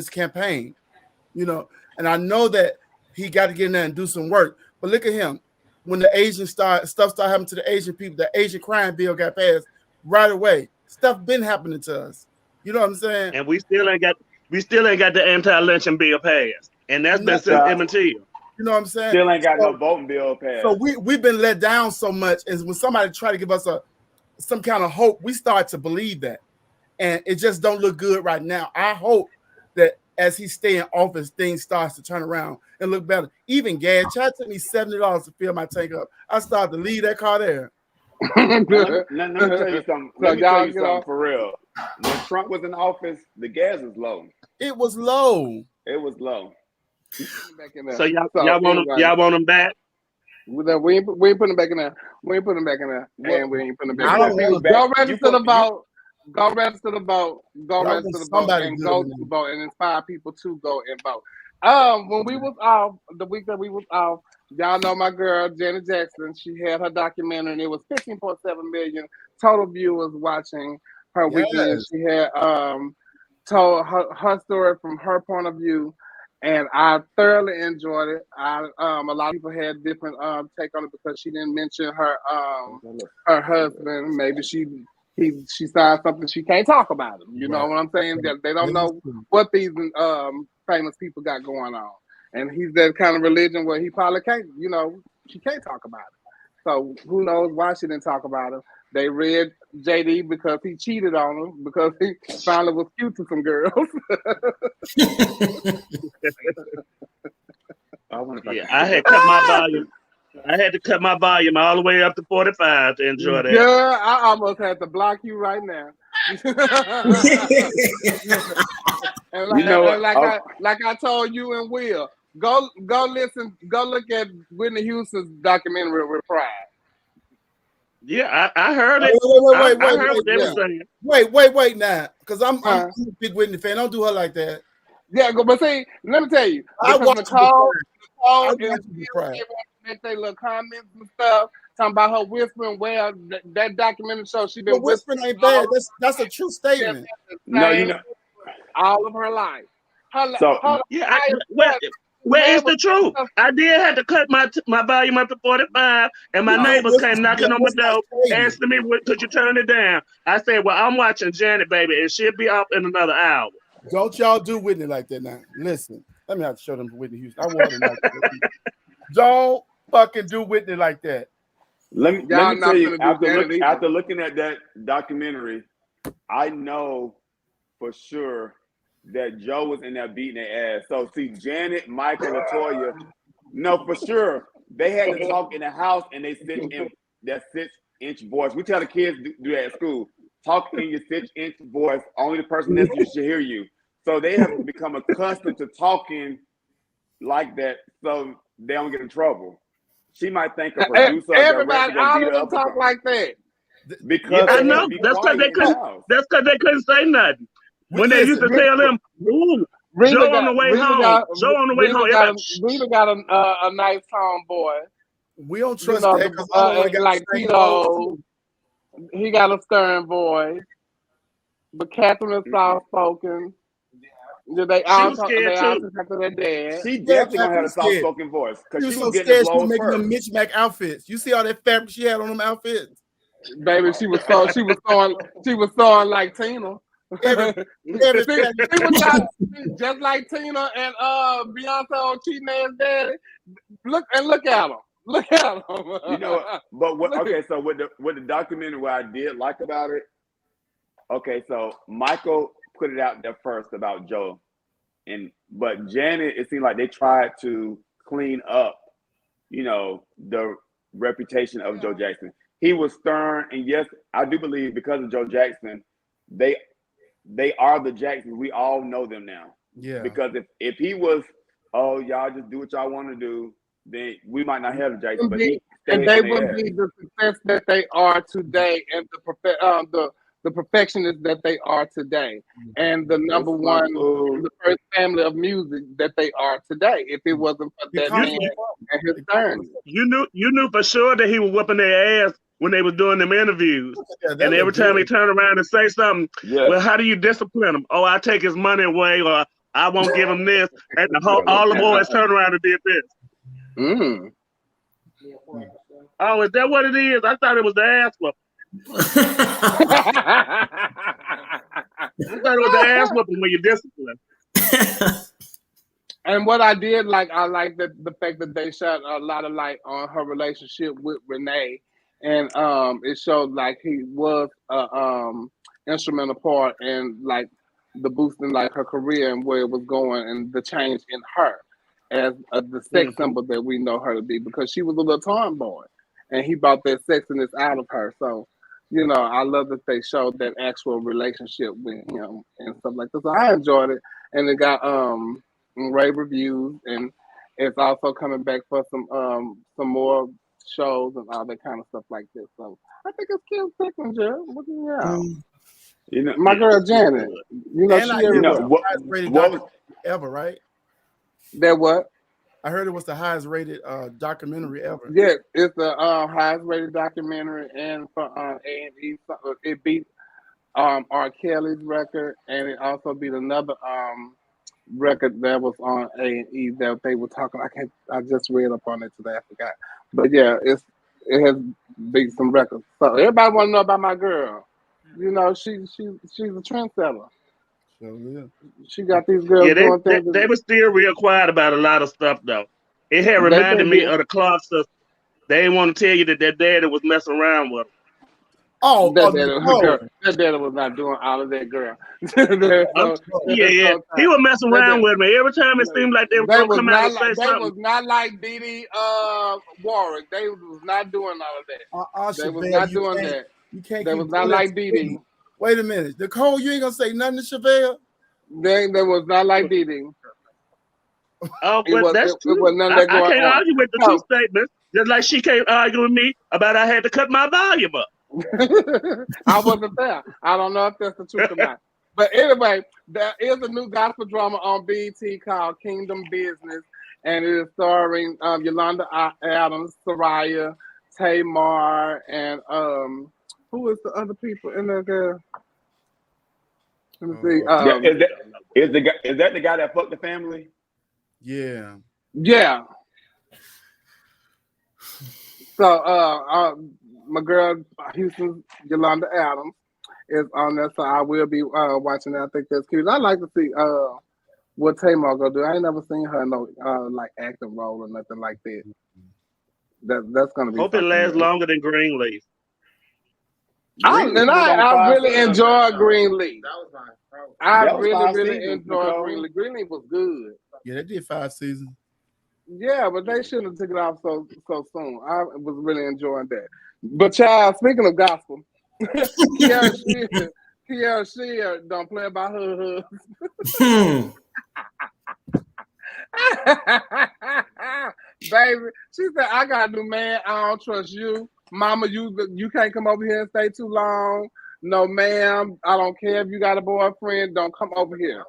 campaign, And I know that he got to get in there and do some work. But look at him. When the Asian stuff started happening to the Asian people, the Asian crime bill got passed right away. Stuff been happening to us. You know what I'm saying? And we still ain't got the anti-lynching bill passed. And that's been since Emmett Till. You know what I'm saying? Still ain't got no voting bill passed. So we've been let down so much, and when somebody try to give us some kind of hope, we start to believe that. And it just don't look good right now. I hope that as he stay in office, things starts to turn around and look better. Even gas, it took me $70 to fill my tank up. I started to leave that car there. Let me tell you something. Let me tell you something for real. When Trump was in office, the gas was low. It was low. It was low. So y'all want them back? We ain't putting them back in there. We ain't putting them back in there. And we ain't putting them back in there. Go register the vote. Go register the vote. Go register the vote and go to vote and inspire people to go and vote. When we was off, the week that we was off, y'all know my girl Janet Jackson. She had her documentary, and it was 15.7 million total viewers watching her weekend. She had told her story from her point of view, and I thoroughly enjoyed it. A lot of people had different take on it because she didn't mention her husband. Maybe she signed something she can't talk about him. You know what I'm saying? That they don't know what these famous people got going on. And he's that kind of religion where he probably can't, she can't talk about it. So who knows why she didn't talk about him. They read JD because he cheated on them, because he finally was cute to some girls. I had cut my volume. I had to cut my volume all the way up to 45 to enjoy that. Yeah, I almost had to block you right now. And like I told you and Will, go look at Whitney Houston's documentary with Pride. Yeah, I heard it. I heard what they were saying. Wait now, because I'm a big Whitney fan. Don't do her like that. Yeah, but see, let me tell you, I watched Necole and make their little comments and stuff. talking about her whispering. Well, that documentary show she been whispering ain't bad. That's a true statement. No, you know, all of her life. Well, it's the truth. I did have to cut my volume up to 45, and my neighbors came knocking on my door, asking me, could you turn it down? I said, well, I'm watching Janet, baby, and she'll be up in another hour. Don't y'all do Whitney like that now. Listen, let me have to show them Whitney Houston. I want them like that. Don't fucking do Whitney like that. Let me tell you, after looking at that documentary, I know for sure that Joe was in there beating their ass. So see, Janet, Michael, LaToya, no, for sure. They had to talk in the house and they sit in that 6-inch voice. We tell the kids do that at school. Talk in your 6-inch voice. Only the person next to you should hear you. So they have to become accustomed to talking like that so they don't get in trouble. She might think a producer. Everybody, all of them talk like that. Because I know that's because they couldn't say nothing. When they used to tell them, "Ooh, Joe on the way home, Joe on the way home." Rita got a nice homeboy. We don't trust that because like Tito, he got a stern voice. But Catherine is soft spoken. They all talk to their dad. She definitely gonna have a soft spoken voice because she was so scared. She was making them mismatch outfits. You see all that fabric she had on them outfits, baby. She was sewing like Tina. She was just like Tina and Beyonce on Cheating Ass Daddy. Look at them. Look at them. You know, but so with the documentary, what I did like about it, okay, so Michael put it out there first about Joe, but Janet, it seemed like they tried to clean up, you know, the reputation of Joe Jackson. He was stern, and yes, I do believe because of Joe Jackson, they are the Jacksons. We all know them now. Yeah. Because if he was, oh, y'all just do what y'all want to do, then we might not have the Jacksons. But they would be the success that they are today, and the perfectionists that they are today, and the number one, the first family of music that they are today. If it wasn't for that man and his turn, you knew for sure that he was whooping their ass when they was doing them interviews. And every time they turn around and say something, well, how do you discipline him? Oh, I take his money away, or I won't give him this. And all the boys turn around and did this. Mm. Oh, is that what it is? I thought it was the ass whooping. I thought it was the ass whooping when you discipline. And what I did like, I like the fact that they shot a lot of light on her relationship with Renee. And it showed like he was instrumental part in like the boosting like her career and where it was going and the change in her as the sex symbol that we know her to be, because she was a little tomboy and he brought that sexiness out of her. So, you know, I love that they showed that actual relationship with him and stuff like this. So I enjoyed it, and it got rave reviews, and it's also coming back for some more shows and all that kind of stuff like this. So I think it's cute picking, Joe. You know, my girl Janet. You know, highest rated documentary ever, right? That what? I heard it was the highest rated documentary ever. Yeah, it's the highest rated documentary, and for A&E, it beat R. Kelly's record, and it also beat another record that was on A&E that they were talking. I just read up on it today. I forgot, but yeah, it has beat some records. So everybody want to know about my girl. You know, she's a trendsetter. So yeah, she got these girls doing things. They were still real quiet about a lot of stuff though. It had reminded me of the Clark sisters. They didn't want to tell you that their daddy was messing around with them. Oh, that daddy was not doing all of that, girl. He was messing around with me every time. It seemed like they were going to come out and say something. They was not like Dee Warwick. They was not doing all of that. They was not doing that. You can't. They was not like Dee. Wait a minute, Necole, you ain't gonna say nothing to Chevelle? They was not like Dee. Oh, but that's true. I can't argue with the two statements. Just like she can't argue with me about I had to cut my volume up. I wasn't there. I don't know if that's the truth or not. But anyway, there is a new gospel drama on BET called Kingdom Business, and it is starring Yolanda Adams, Soraya, Tamar, and who is the other people in there, girl? Let me see. Is that the guy that fucked the family? Yeah. Yeah. So my girl Houston Yolanda Adams is on there, so I will be watching that. I think that's cute. I like to see what Tamar gonna do. I ain't never seen her in no like acting role or nothing like that. That's gonna be. Hope it lasts longer than Greenleaf. I really enjoy Greenleaf. I really enjoy Greenleaf. Greenleaf was good. Yeah, they did 5 seasons. Yeah, but they shouldn't have took it off so soon. I was really enjoying that. But child, speaking of gospel, Kiara Shear don't play about her husband. Baby, she said, I got a new man. I don't trust you. Mama, you can't come over here and stay too long. No, ma'am. I don't care if you got a boyfriend. Don't come over here.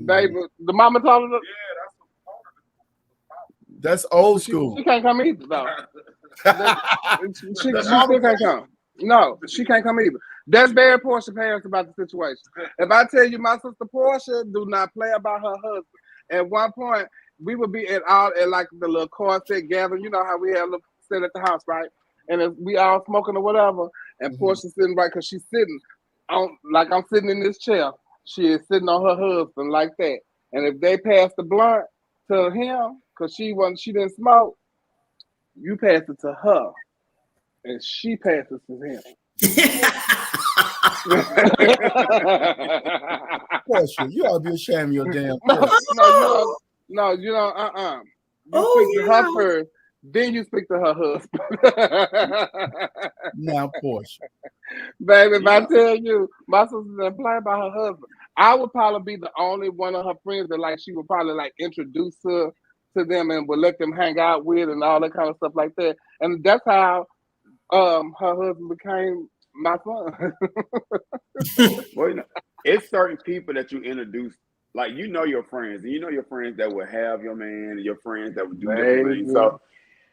Baby, the mama told her. That's old school. She can't come either, though. She still can't come. No, she can't come either. That's very Portia parents about the situation. If I tell you my sister Portia do not play about her husband. At one point, we would be at like the little corset gathering. You know how we have sit at the house, right? And we all smoking or whatever. And Portia sitting right because she's sitting on like I'm sitting in this chair. She is sitting on her husband like that. And if they pass the blunt to him, because she didn't smoke, you pass it to her. And she passes to him. Portia, you ought to be ashamed of your damn No, you don't. You speak to her first, then you speak to her husband. Now, Portia. Baby, if I tell you, my sister didn't play about her husband, I would probably be the only one of her friends that like she would probably like introduce her to them and would let them hang out with and all that kind of stuff like that. And that's how her husband became my son. Well, you know, it's certain people that you introduce, like you know your friends, and you know your friends that will have your man, and your friends that will do different things.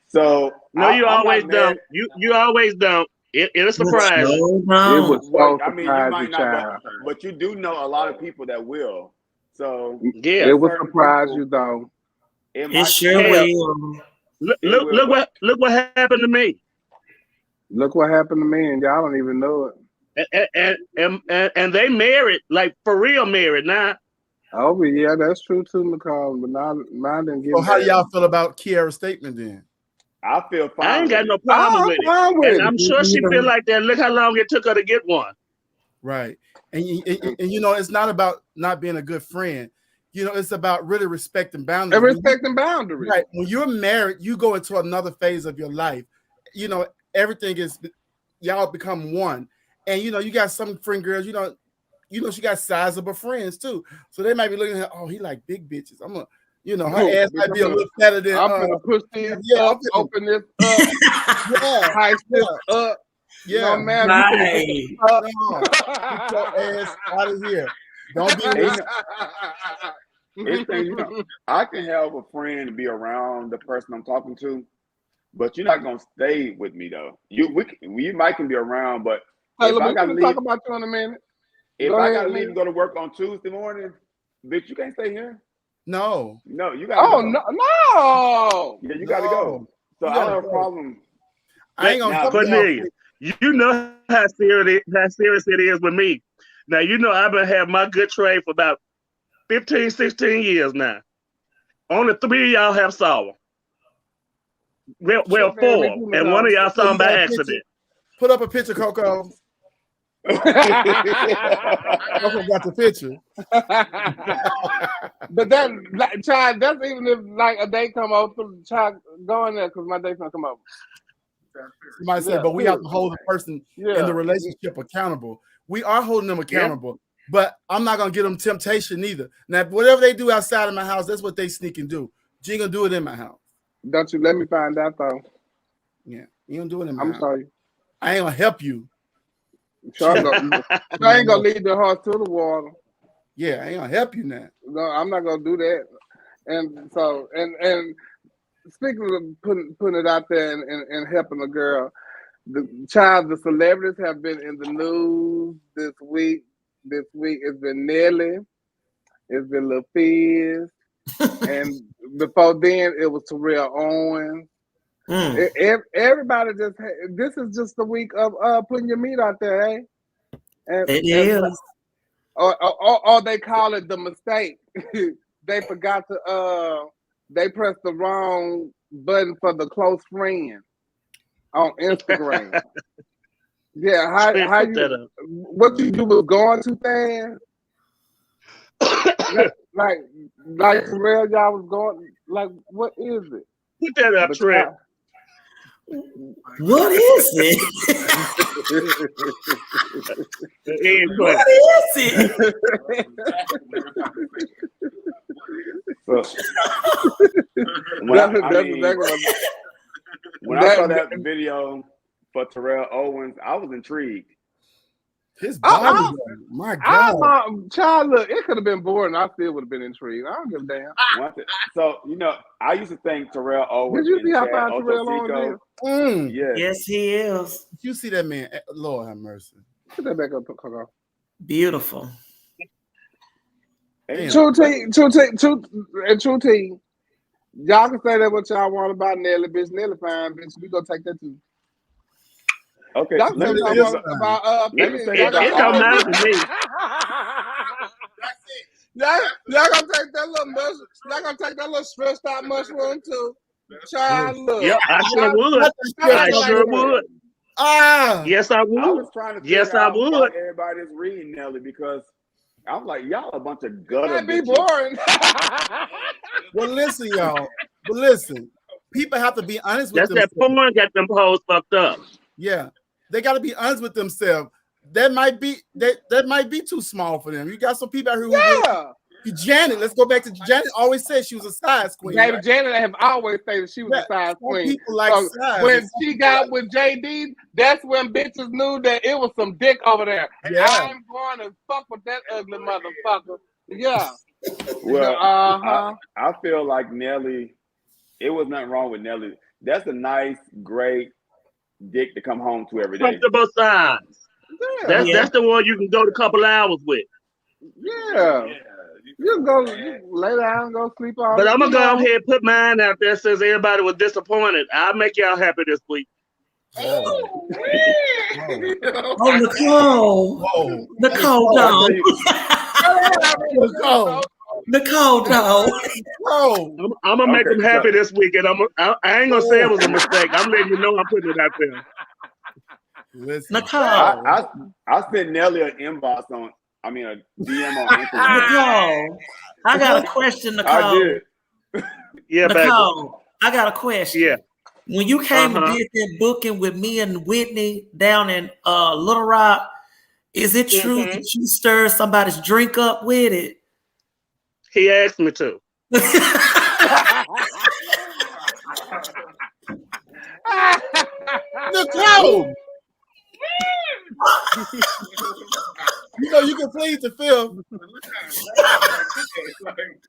So no, you always don't. You always don't. It'll surprise you. It was so I mean, you might not, but you do know a lot of people that will. So yeah, it will surprise you though. It sure will. Look what happened to me. Look what happened to me, and y'all don't even know it. And they married, like for real married now. Oh yeah, that's true too, Necole. But mine didn't get. So how y'all feel about Kiara's statement then? I feel fine. I ain't got no problem with it. And I'm sure she feel like that. Look how long it took her to get one. Right. And you know, it's not about not being a good friend. You know, it's about really respecting boundaries. And respecting boundaries. Right. When you're married, you go into another phase of your life. You know, everything is, y'all become one. And, you know, you got some friend girls, you know, she got sizable friends too. So they might be looking at her, oh, he like big bitches. I'm going to, you know, her ass might be a little fatter than. I'm going to push these up, open this up, height this up. Yeah, no, man. Right. Get your ass out of here. Don't be you know, I can have a friend be around the person I'm talking to, but you're not gonna stay with me though. You might can be around, but if I gotta leave, talk about you in a minute. If I gotta leave and go to work on Tuesday morning, bitch, you can't stay here. No, you gotta. Oh go. No! Yeah, you gotta go. So I don't have a problem. I ain't gonna Cornelia, you know how serious it is with me. Now you know I've been having my good trade for about 15, 16 years now. Only 3 of y'all have saw them. Well, 4, and one of y'all saw them by accident. Put up a picture, Coco. Coco got the picture. But that child, that's even if like a day come over, child go in there because my day's gonna come over. You might say, but we have to hold the person in the relationship accountable. We are holding them accountable, but I'm not gonna give them temptation either. Now, whatever they do outside of my house, that's what they sneak and do. You ain't gonna do it in my house. Don't you let me find out though. Yeah, you don't do it in my house. I'm sorry. I ain't gonna help you. I ain't gonna lead the horse to the water. Yeah, I ain't gonna help you now. No, I'm not gonna do that. And so and speaking of putting it out there and helping a girl, the celebrities have been in the news this week. This week it's been Nelly, it's been Lil Fizz, and before then it was Terrell Owens. Everybody this is just the week of putting your meat out there, eh? It is. Or they call it the mistake. They forgot to they pressed the wrong button for the close friend on Instagram. Yeah, how you what you do was going too fast. like Terrell, y'all was going like, what is it? Put that up, Trent. What is it? What is it? When I saw that video for Terrell Owens, I was intrigued. His body, my God. Child, look, it could have been boring. I still would have been intrigued. I don't give a damn. So, I used to think Terrell Owens. Did you see how fine Terrell Owens is? Yes, he is. Did you see that man? Lord have mercy. Put that back up, Coco. Beautiful. True tea. Y'all can say that what y'all want about Nelly, bitch. Nelly fine, bitch. We gonna take that too. Okay, y'all let me say it don't matter to me. Y'all gonna take that little mushroom. Y'all gonna take that little stretched out mushroom too. Child, look. Yeah, I sure would. I sure would. Yes, I would. I was trying to figure out why everybody's reading Nelly because I'm like, y'all a bunch of gutter. That'd be boring. Well, listen, y'all. But listen, people have to be honest with themselves. That's that porn got them hoes fucked up. Yeah, they got to be honest with themselves. That might be too small for them. You got some people out here who Janet. Let's go back to Janet. Always said she was a size queen. Baby, right? Janet have always said she was a size queen. People like size. When she got with JD, that's when bitches knew that it was some dick over there. Yeah. I'm going to fuck with that ugly motherfucker. Yeah. Well, I feel like Nelly. It was nothing wrong with Nelly. That's a nice, great dick to come home to every day. Comfortable size. Yeah. That's the one you can go to a couple hours with. Yeah. You can go lay down and go sleep on. But I'm gonna go ahead and put mine out there since everybody was disappointed. I'll make y'all happy this week. Oh, Necole. Whoa. Necole, dog. Necole, dog. I'm gonna make them happy this week, and I ain't gonna say it was a mistake. I'm letting you know I'm putting it out there. Listen, Necole. I sent Nelly an inbox a DM on Instagram. Necole, I got a question, Necole. I did. Yeah, Necole, baby. I got a question. Yeah. When you came and did that booking with me and Whitney down in Little Rock, is it true that you stirred somebody's drink up with it? He asked me to. Necole! You can plead the fifth.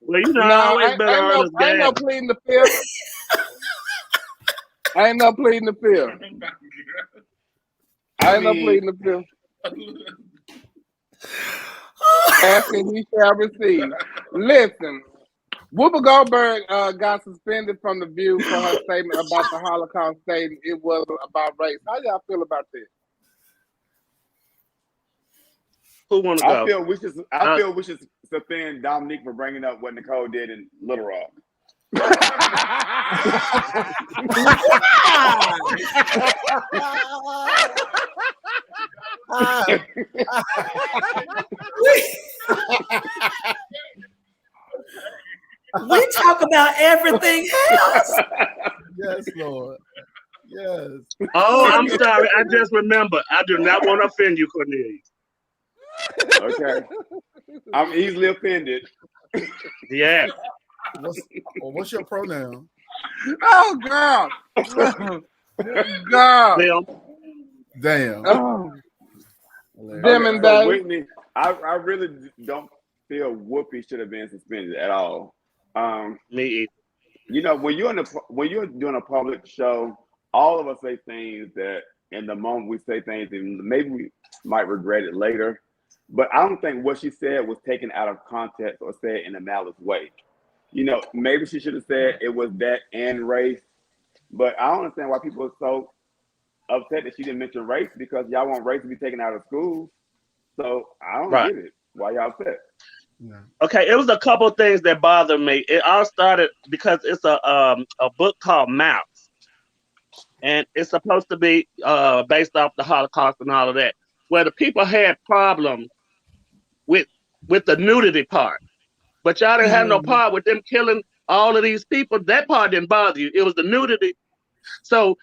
Well, I always been on this game. Ain't no pleading the fifth. I ain't no pleading the fifth. Asking he shall receive. Listen, Whoopi Goldberg got suspended from The View for her statement about the Holocaust, stating it wasn't about race. How y'all feel about this? Who want to go? I feel we should suspend Dominique for bringing up what Necole did in Little Rock. We talk about everything else. Yes, Lord. Yes. Oh, I'm sorry. I just remember. I do not want to offend you, Cornelius. Okay. I'm easily offended. Yeah. What's your pronoun? Oh, girl. Girl. Damn. Oh. Them and that. Whitney, I really don't feel Whoopi should have been suspended at all. Me either. You know, when you're doing a public show, all of us say things that in the moment we say things and maybe we might regret it later. But I don't think what she said was taken out of context or said in a malice way. You know, maybe she should have said it was that and race. But I don't understand why people are so upset that she didn't mention race, because y'all want race to be taken out of schools. So I don't get it. Why y'all upset? Yeah. Okay, it was a couple of things that bothered me. It all started because it's a book called Mouse, and it's supposed to be based off the Holocaust and all of that, where the people had problems with the nudity part, but y'all didn't have no part with them killing all of these people. That part didn't bother you. It was the nudity. So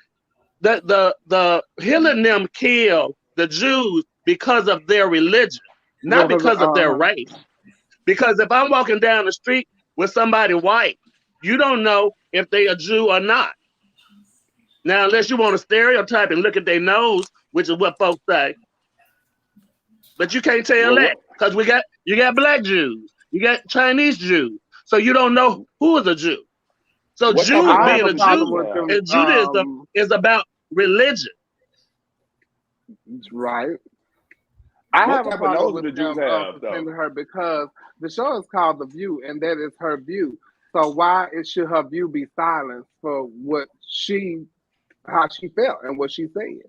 the Hitler them killed the Jews because of their religion, not because of their race. Because if I'm walking down the street with somebody white, you don't know if they a Jew or not. Now, unless you want to stereotype and look at their nose, which is what folks say, but you can't tell that because you got black Jews, you got Chinese Jews, so you don't know who is a Jew. So Jews being a Jew and Judaism is about religion. Right. I have a problem with them defending her because the show is called The View, and that is her view. So why should her view be silenced for how she felt and what she said?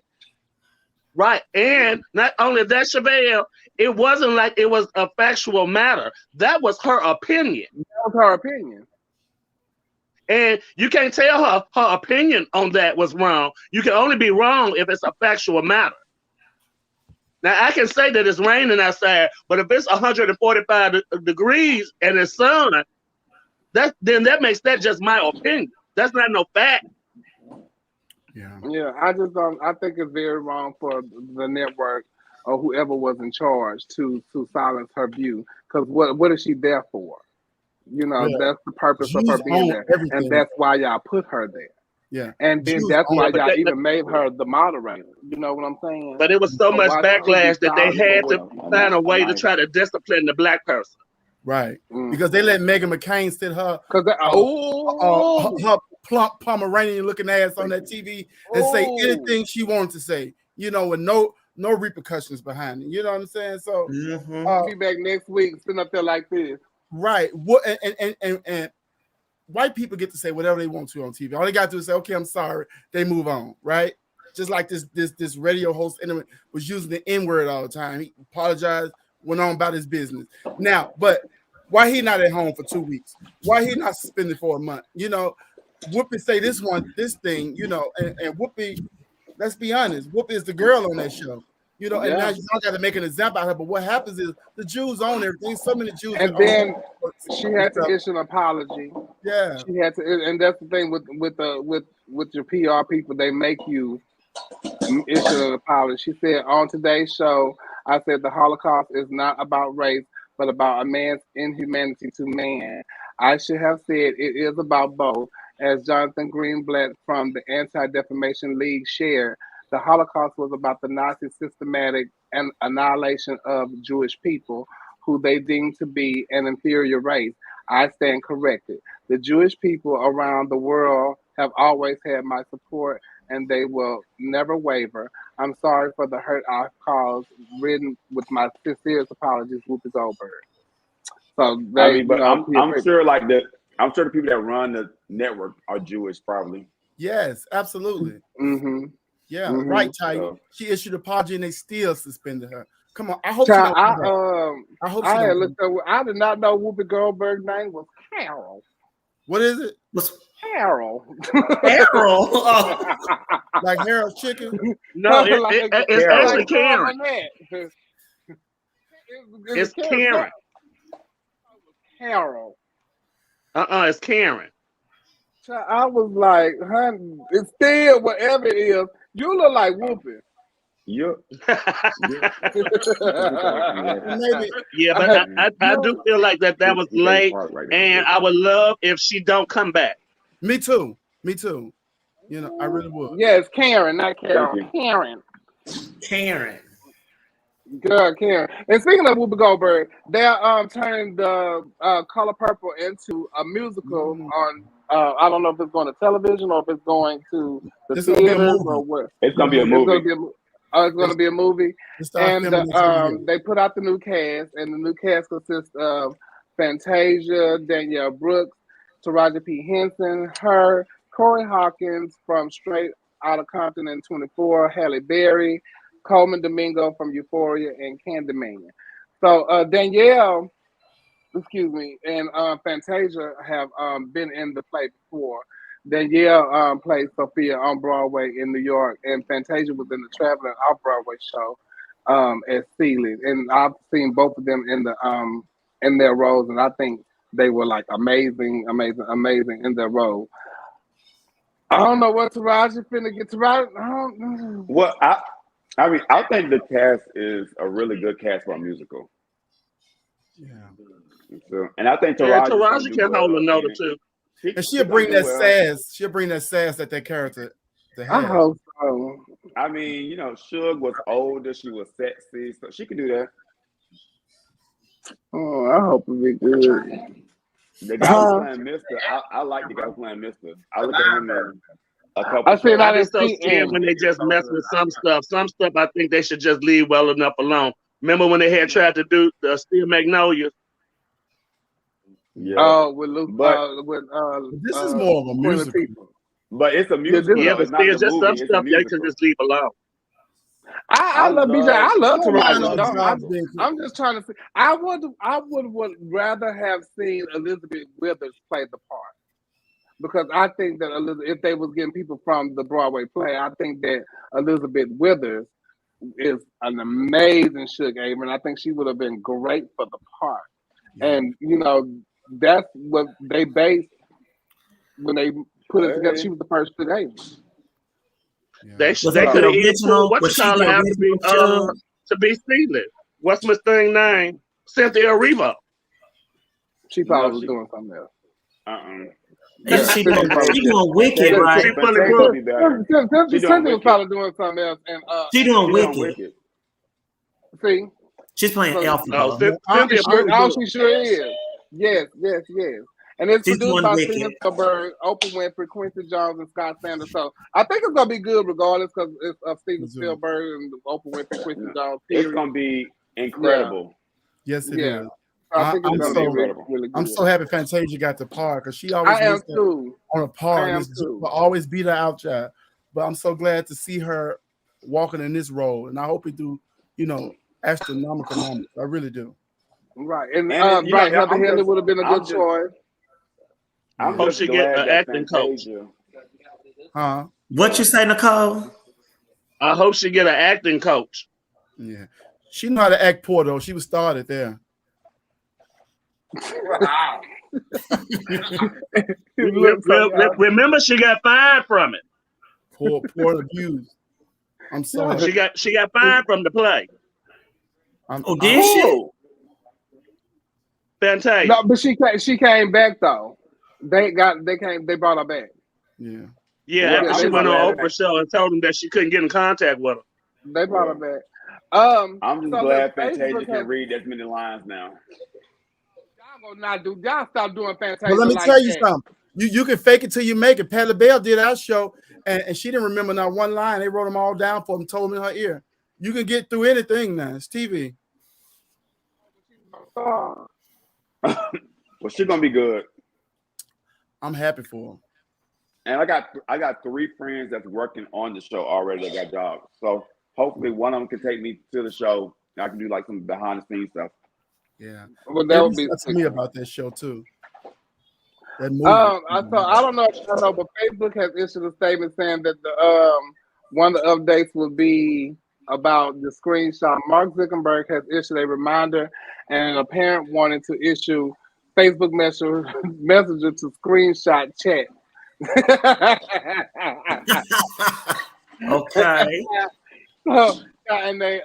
Right. And not only that, Chevelle, it wasn't like it was a factual matter. That was her opinion. That was her opinion. And you can't tell her opinion on that was wrong. You can only be wrong if it's a factual matter. Now, I can say that it's raining outside, but if it's 145 degrees and it's sun, then that makes that just my opinion. That's not no fact. Yeah. I just don't. I think it's very wrong for the network or whoever was in charge to silence her view. Because what is she there for? You know, that's the purpose of her being there, and that's why y'all put her there. Yeah, and then that's why y'all even made her the moderator. You know what I'm saying? But it was so much backlash that they had to find a way to try to discipline the black person. Right, because they let Meghan McCain sit her plump Pomeranian looking ass on that TV and say anything she wanted to say. You know, with no repercussions behind it. You know what I'm saying? So I'll be back next week, sitting up there like this. Right. What and white people get to say whatever they want to on TV. All they got to do is say, "Okay, I'm sorry." They move on, right? Just like this radio host was using the N-word all the time. He apologized, went on about his business. Now, but why he not at home for 2 weeks? Why he not suspended for a month? You know, Whoopi say this thing, you know, and Whoopi, let's be honest, Whoopi is the girl on that show. You know, and now you got to make an example out of her. But what happens is the Jews own everything. So many Jews. And then she had to issue an apology. Yeah, she had to, and that's the thing with your PR people. They make you issue an apology. She said on today's show, I said the Holocaust is not about race, but about a man's inhumanity to man. I should have said it is about both. As Jonathan Greenblatt from the Anti-Defamation League shared, the Holocaust was about the Nazi systematic annihilation of Jewish people who they deemed to be an inferior race. I stand corrected. The Jewish people around the world have always had my support, and they will never waver. I'm sorry for the hurt I've caused, written with my sincerest apologies, Whoopi Goldberg. So I'm sure the people that run the network are Jewish, probably. Yes, absolutely. Yeah, right, Ty. She issued an apology and they still suspended her. Come on, I hope. I hope. I did not know Whoopi Goldberg's name was Carol. What is it? Carol. Carol. Like Harold's chicken? No, it's actually Karen. It's Karen. Carol. It's Karen. I was like, honey, it's still whatever it is. You look like Whoopi. Yeah. Yeah, but I do feel like that was late, and I would love if she don't come back. Me too. You know, I really would. Yeah, it's Karen, not Carol. Karen. Good, Karen. And speaking of Whoopi Goldberg, they're turning the Color Purple into a musical on. I don't know if it's going to television or if it's going to the theaters or what. It's gonna be a movie. It's going to be a movie. And they put out the new cast, and the new cast consists of Fantasia, Danielle Brooks, Taraji P. Henson, her, Corey Hawkins from Straight Outta Compton and 24, Halle Berry, Coleman Domingo from Euphoria, and Candyman. So Danielle, and Fantasia have been in the play before. Danielle played Sophia on Broadway in New York, and Fantasia was in the Traveling Off-Broadway show at Sealy. And I've seen both of them in their roles, and I think they were like amazing in their role. I don't know what Taraji finna get. Taraji, Well, I mean, I think the cast is a really good cast for a musical. Yeah. So, and I think Taraji can hold a note or two. And she'll bring that sass. She'll bring that sass that character. I hope so. I mean, you know, Suge was older. She was sexy, so she could do that. Oh, I hope it be good. The guy who's playing Mister, I like the guy who's playing Mister. I look at him in a couple. I just so scared when they just mess with some stuff. Some stuff I think they should just leave well enough alone. Remember when they had tried to do the Steel Magnolias? Yeah. Oh, with Luke. This is more of a musical. But it's a musical. Yeah, but still, just some stuff they can just leave alone. I love BJ. I love Taraji. I'm just trying to see. I would rather have seen Elizabeth Withers play the part, because I think that if they was getting people from the Broadway play, I think that Elizabeth Withers is an amazing Suge Avery. I think she would have been great for the part. Yeah. And you know, that's what they based when they put it together. She was the first Suge Avery. Yeah. They could have either pulled what's called to be Steeling. What's my thing name? Cynthia Erivo. She probably was doing something else. She doing Wicked, right? Cynthia was probably doing something else. And she doing Wicked. See, she's playing Alpha. She sure is. Yes. And it's produced by Steven Spielberg, Oprah Winfrey, Quincy Jones, and Scott Sanders. So I think it's gonna be good regardless, because it's of Steven Spielberg and Oprah Winfrey, Quincy Jones. It's gonna be incredible. Yeah. Yes, it is. I'm so happy Fantasia got the part, because she always on a part. Always beat her out, child. But I'm so glad to see her walking in this role, and I hope we do, astronomical numbers. I really do. Right, and Heather Henley would have been a good choice. I hope she get an acting coach. Huh? What you say, Necole? I hope she get an acting coach. Yeah, she know how to act poor though. She was started there. Remember, she got fired from it. Poor abuse. I'm sorry. She got fired from the play. Did she? Fantastic. No, but she came back though. They brought her back. Yeah. Yeah, after she went on Oprah's show and told them that she couldn't get in contact with her. They brought her back. I'm just glad Fantasia can read as many lines now. Y'all stop doing Fantasia. Well, let me tell you something. You can fake it till you make it. Patty Bell did our show, and she didn't remember not one line. They wrote them all down for them, told them in her ear. You can get through anything now. It's TV. Well, she's gonna be good. I'm happy for her. And I got 3 friends that's working on the show already that got jobs. So hopefully one of them can take me to the show. And I can do like some behind the scenes stuff. Yeah. Well, that would be to me about that show too. That movie. I don't know if you know, but Facebook has issued a statement saying that the one of the updates will be about the screenshot. Mark Zuckerberg has issued a reminder, and a parent wanted to issue Facebook messenger to screenshot chat. Okay. And they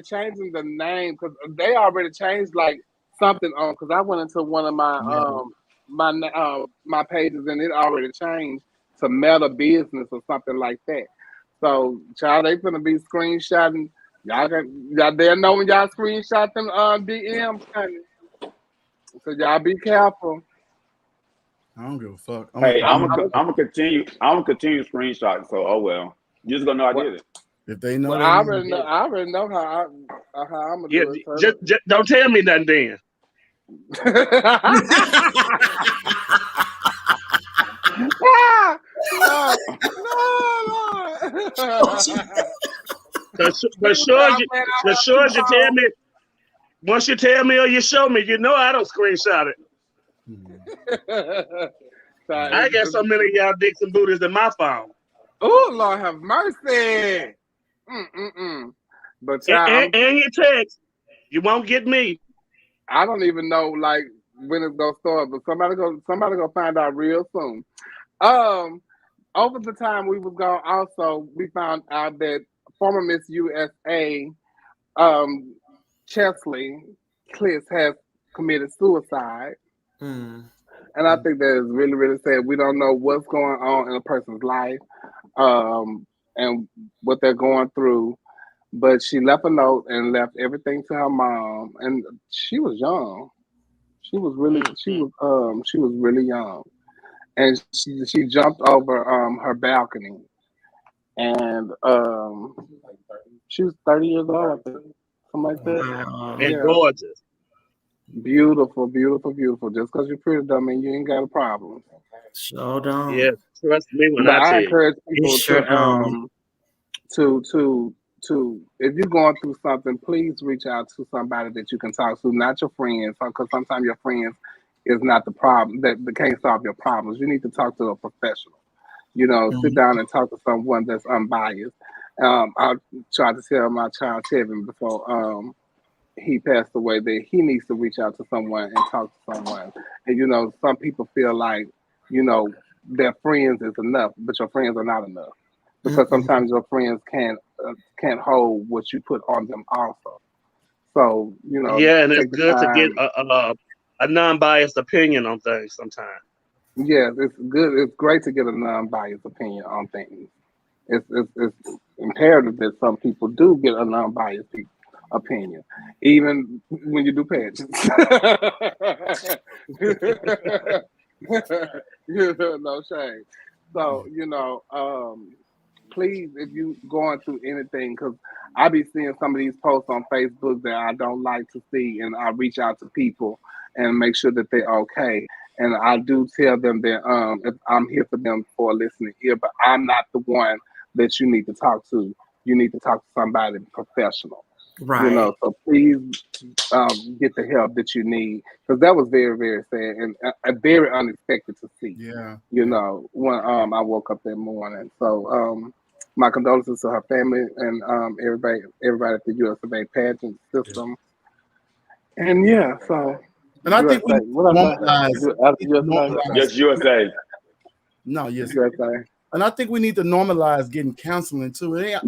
changing the name, because they already changed like something on, because I went into one of my my pages and it already changed to Meta Business or something like that. So child, they gonna be screenshotting Y'all there know when y'all screenshot them DMs, honey. So y'all be careful. I don't give a fuck. I'm gonna continue screenshotting. So well, you just gonna know I did it. If they know, well, they I already know how I'm gonna do it. Just don't tell me nothing then. But sure as you tell me, once you tell me or you show me, you know I don't screenshot it. I got so many of y'all dicks and booties in my phone. Oh, Lord have mercy. But and your text, you won't get me. I don't even know like when it's gonna start, but somebody gonna find out real soon. Over the time we was gone, also we found out that former Miss USA, Chesley Klits has committed suicide. And I think that is really, really sad. We don't know what's going on in a person's life, and what they're going through. But she left a note and left everything to her mom, and she was young. She was really young, and she jumped over her balcony, and she was 30 years old, I think, something like that. And gorgeous, beautiful. Just because you're pretty, don't mean you ain't got a problem. Sure don't. Yeah, trust me when But I tell encourage you. people to if you're going through something, please reach out to somebody that you can talk to, not your friends, because sometimes your friends is not the problem that can't solve your problems. You need to talk to a professional. Sit down and talk to someone that's unbiased. I tried to tell my child Kevin before he passed away that he needs to reach out to someone and talk to someone. And some people feel like their friends is enough, but your friends are not enough. Because sometimes your friends can't hold what you put on them also. So, yeah, and it's good to get a non-biased opinion on things sometimes. Yeah, it's good. It's great to get a non-biased opinion on things. It's imperative that some people do get a non-biased opinion, even when you do pageants. No shame. So, please, if you going through anything, because I be seeing some of these posts on Facebook that I don't like to see, and I reach out to people and make sure that they're okay. And I do tell them that if I'm here for them for a listening ear, but I'm not the one that you need to talk to. You need to talk to somebody professional. Right. So please get the help that you need, because that was very, very sad and very unexpected to see. Yeah. When I woke up that morning. So my condolences to her family and everybody at the USA pageant system. And yeah, so. And I think we normalize. Yes, USA. No, yes, USA. And I think we need to normalize getting counseling too. Yeah,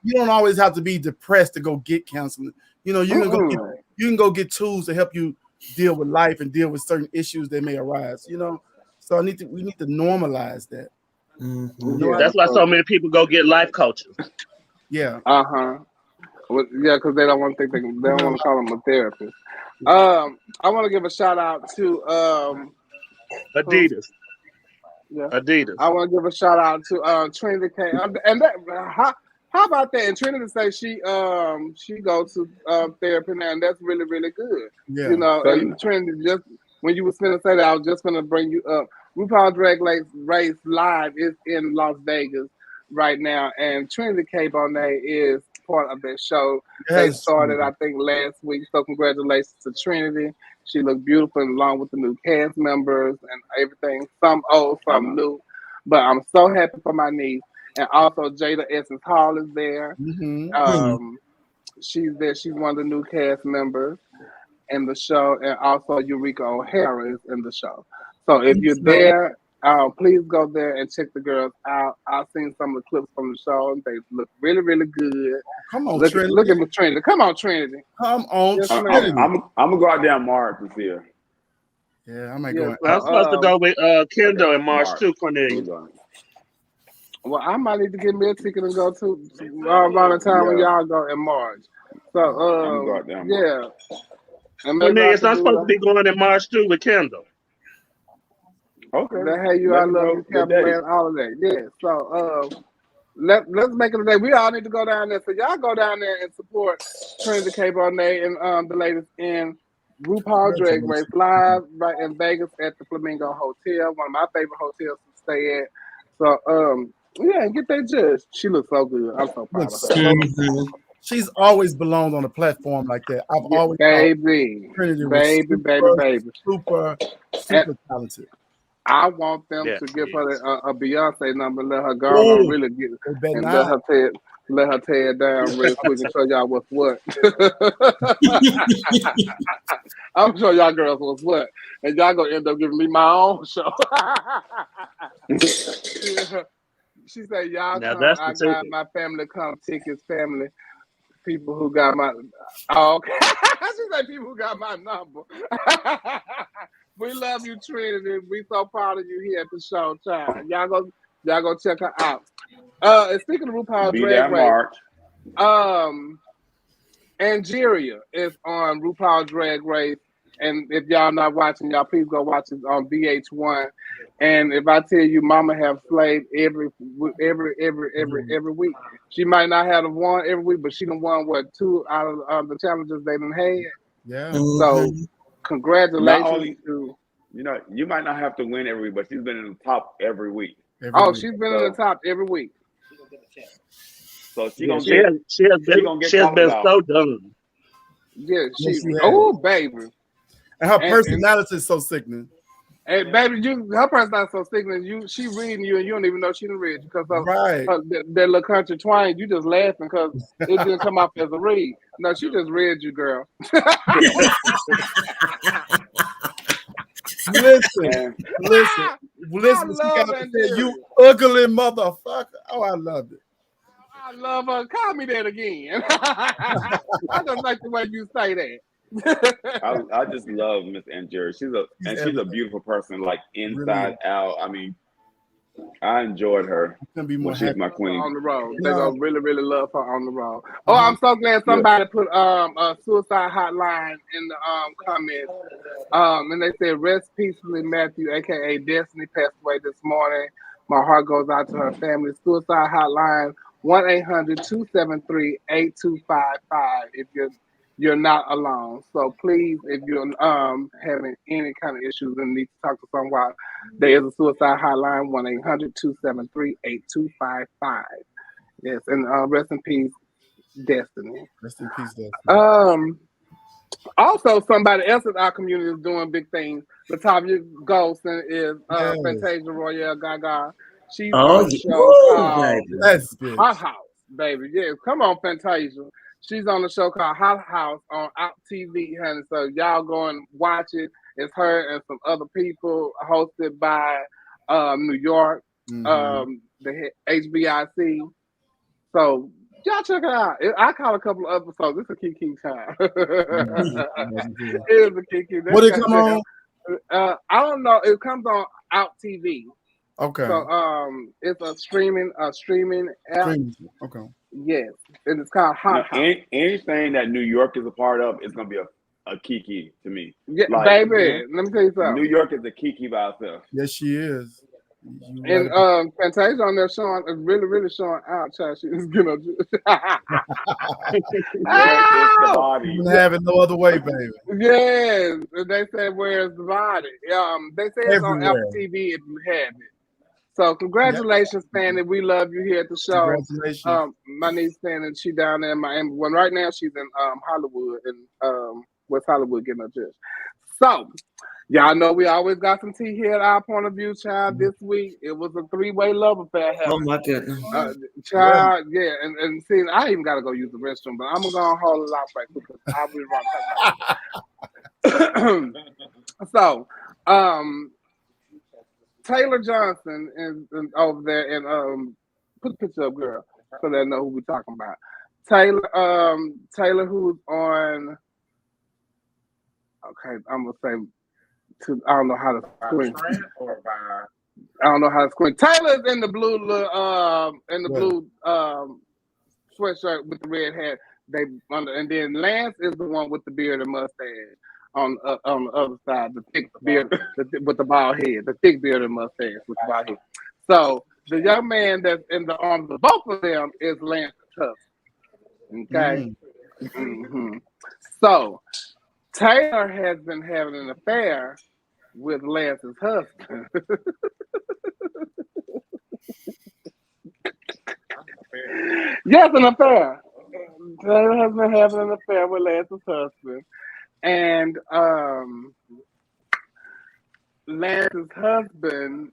you don't always have to be depressed to go get counseling. You can go get tools to help you deal with life and deal with certain issues that may arise. So we need to normalize that. That's why so many people go get life coaches. Yeah. Well, yeah, because they don't want to think they don't want to call them a therapist. I want to give a shout out to Adidas. Yeah. Adidas. I want to give a shout out to Trinity K. And that, how about that? And Trinity say she goes to therapy now, and that's really, really good. Yeah. And Trinity, just when you was going to say that, I was just going to bring you up. RuPaul Drag Race Live is in Las Vegas right now, and Trinity K. Bonet is part of that show. They started, I think, last week. So congratulations to Trinity. She looked beautiful along with the new cast members and everything. Some old, some new. But I'm so happy for my niece. And also Jada Essence Hall is there. She's there. She's one of the new cast members in the show. And also Eureka O'Hara is in the show. So if you're there, please go there and check the girls out. I've seen some of the clips from the show, and they look really, really good. Come on, Trinity. Look at Trinity. Come on, Trinity. Come on, yes, Trinity. I'm gonna go out there in March to see her. Yeah, I might go. I'm supposed to go with Kendall in March too, Cornelius. Well, I might need to get me a ticket and go to around the time when y'all go in March. So, yeah. And maybe Cornelius, I'm supposed to be going in March too with Kendall. Okay. They have you, I love you, Cabaret, all of that. Yeah. So, let's make it a day. We all need to go down there. So y'all go down there and support Trinity K. Bonet and the ladies in RuPaul Drag Race live right in Vegas at the Flamingo Hotel, one of my favorite hotels to stay at. So, yeah, get that judge. She looks so good. I'm so proud of her. She's always belonged on a platform like that. I've always baby, Trinity baby, super talented. I want them to give her a Beyonce number, and let her go on really get it, and let her tear it down real quick and show y'all what's what. I'm sure y'all girls what's what, and y'all gonna end up giving me my own show. She said, "Y'all now come, I got my family come, tickets, family." People who got my okay. She said people who got my number. We love you, Trinity. We so proud of you here at the show, child. Y'all go check her out. And speaking of RuPaul Drag Race, Angeria is on RuPaul Drag Race. And if y'all not watching, y'all please go watch it on VH1. And if I tell you, Mama have slayed every week. She might not have won every week, but she done won 2 out of the challenges they done had. Yeah. So congratulations to you might not have to win every week, but she's been in the top every week. She's been in the top every week. So she has been so done. Yeah, baby. And her personality is so sickening. Hey, baby, her personality is so sickening. She reading you and you don't even know she didn't read you because of that little country twang. You just laughing because it didn't come off as a read. No, she just read you, girl. Listen. You ugly motherfucker. Oh, I love it. I love her. Call me that again. I just like the way you say that. I just love Miss Angeria. She's a beautiful person, like inside out. I mean, I enjoyed her when she was my queen. On the road. They're gonna really, really love her on the road. Oh, I'm so glad somebody put a suicide hotline in the comments. And they said rest peacefully, Matthew, aka Destiny, passed away this morning. My heart goes out to her family. Suicide hotline 1-800-273-8255 if you're not alone. So please, if you're having any kind of issues and need to talk to someone, there is a suicide hotline 1-800-273-8255. Yes, and rest in peace, Destiny. Rest in peace, Destiny. Also, somebody else in our community is doing big things. Latavia Golson is Fantasia Royale Gaga. She's on the show called Hot House, baby. Yeah, come on, Fantasia. She's on the show called Hot House on Out TV, honey. So y'all go and watch it. It's her and some other people, hosted by New York, the HBIC. So y'all check it out. I caught a couple of episodes. It's a Kiki time. It is a Kiki. What it come on? I don't know. It comes on Out TV. Okay. So it's a streaming app. Okay. Yes, and it's called Hot House. Anything that New York is a part of is gonna be a Kiki to me. Yeah, baby. Let me tell you something. New York is a Kiki by herself. Yes, she is. And Fantasia on there showing really, really showing out. Child, she is gonna do. It's the body. Have it no other way, baby. Yes, they said where's the body? They say it's on Apple TV if you have it. So congratulations, Fanny. We love you here at the show. Congratulations. My niece Fanny, she down there in Miami. Well, right now she's in Hollywood and West Hollywood getting her dressed. So y'all know we always got some tea here at Our Point of View, child. This week it was a 3-way love affair. Oh my goodness. Child, yeah. And see, I even gotta go use the restroom, but I'm gonna hold it off right quick because I'll be right back. So Taylor Johnson is over there, and put the picture up, girl, so they know who we're talking about. Taylor, who's on. Okay, I'm gonna say. I don't know how to. By Trent or by. I don't know how to scream. Taylor's in the blue sweatshirt with the red hat. And then Lance is the one with the beard and mustache on the other side, the thick beard with the bald head, the thick beard and mustache with the bald head. So the young man that's in the arms of both of them is Lance's husband. Okay. Mm-hmm. So Taylor has been having an affair with Lance's husband. Yes, an affair. Taylor has been having an affair with Lance's husband. And Lance's husband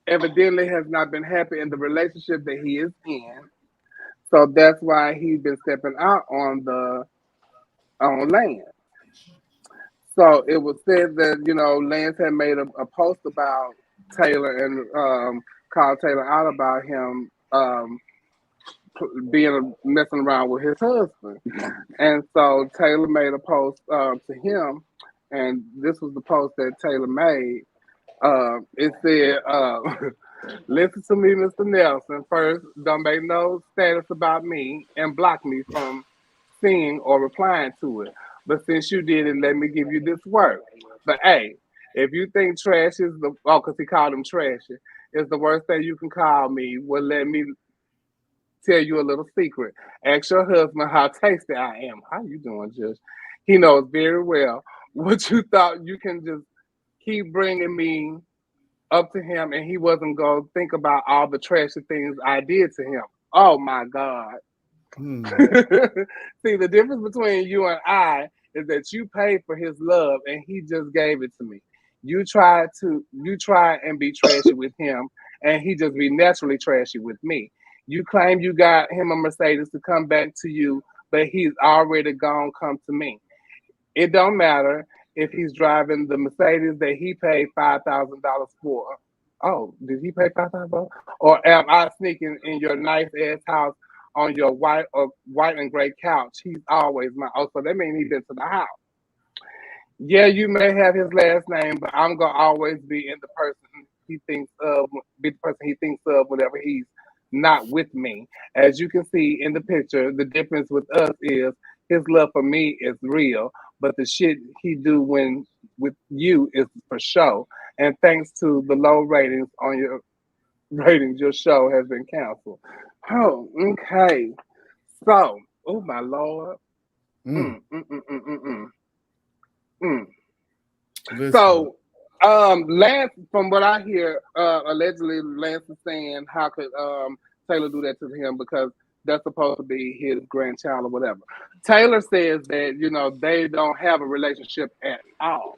evidently has not been happy in the relationship that he is in. So that's why he's been stepping out on Lance. So it was said that, Lance had made a post about Taylor and called Taylor out about him messing around with his husband. And so Taylor made a post to him, and this was the post that Taylor made. It said, listen to me, Mr. Nelson. First, don't make no status about me and block me from seeing or replying to it. But since you did it, let me give you this work. But hey, if you think trash is because he called him trashy, is the worst thing you can call me, well, let me tell you a little secret. Ask your husband how tasty I am. How you doing, Judge? He knows very well what you thought you can just keep bringing me up to him, and he wasn't going to think about all the trashy things I did to him. Oh, my God. See, the difference between you and I is that you paid for his love, and he just gave it to me. You try and be trashy with him, and he just be naturally trashy with me. You claim you got him a Mercedes to come back to you, but he's already gone come to me. It don't matter if he's driving the Mercedes that he paid $5,000 for. Oh, did he pay $5,000? Or am I sneaking in your nice ass house on your white and gray couch? He's always mine. Oh, so that means he's been to the house. Yeah, you may have his last name, but I'm gonna always be the person he thinks of whenever he's not with me. As you can see in the picture, the difference with us is his love for me is real, but the shit he do when with you is for show. And thanks to the low ratings on your show has been canceled. Oh, okay. So, oh my Lord. So, Lance, from what I hear, allegedly Lance is saying, how could Taylor do that to him because that's supposed to be his grandchild or whatever. Taylor says that, they don't have a relationship at all.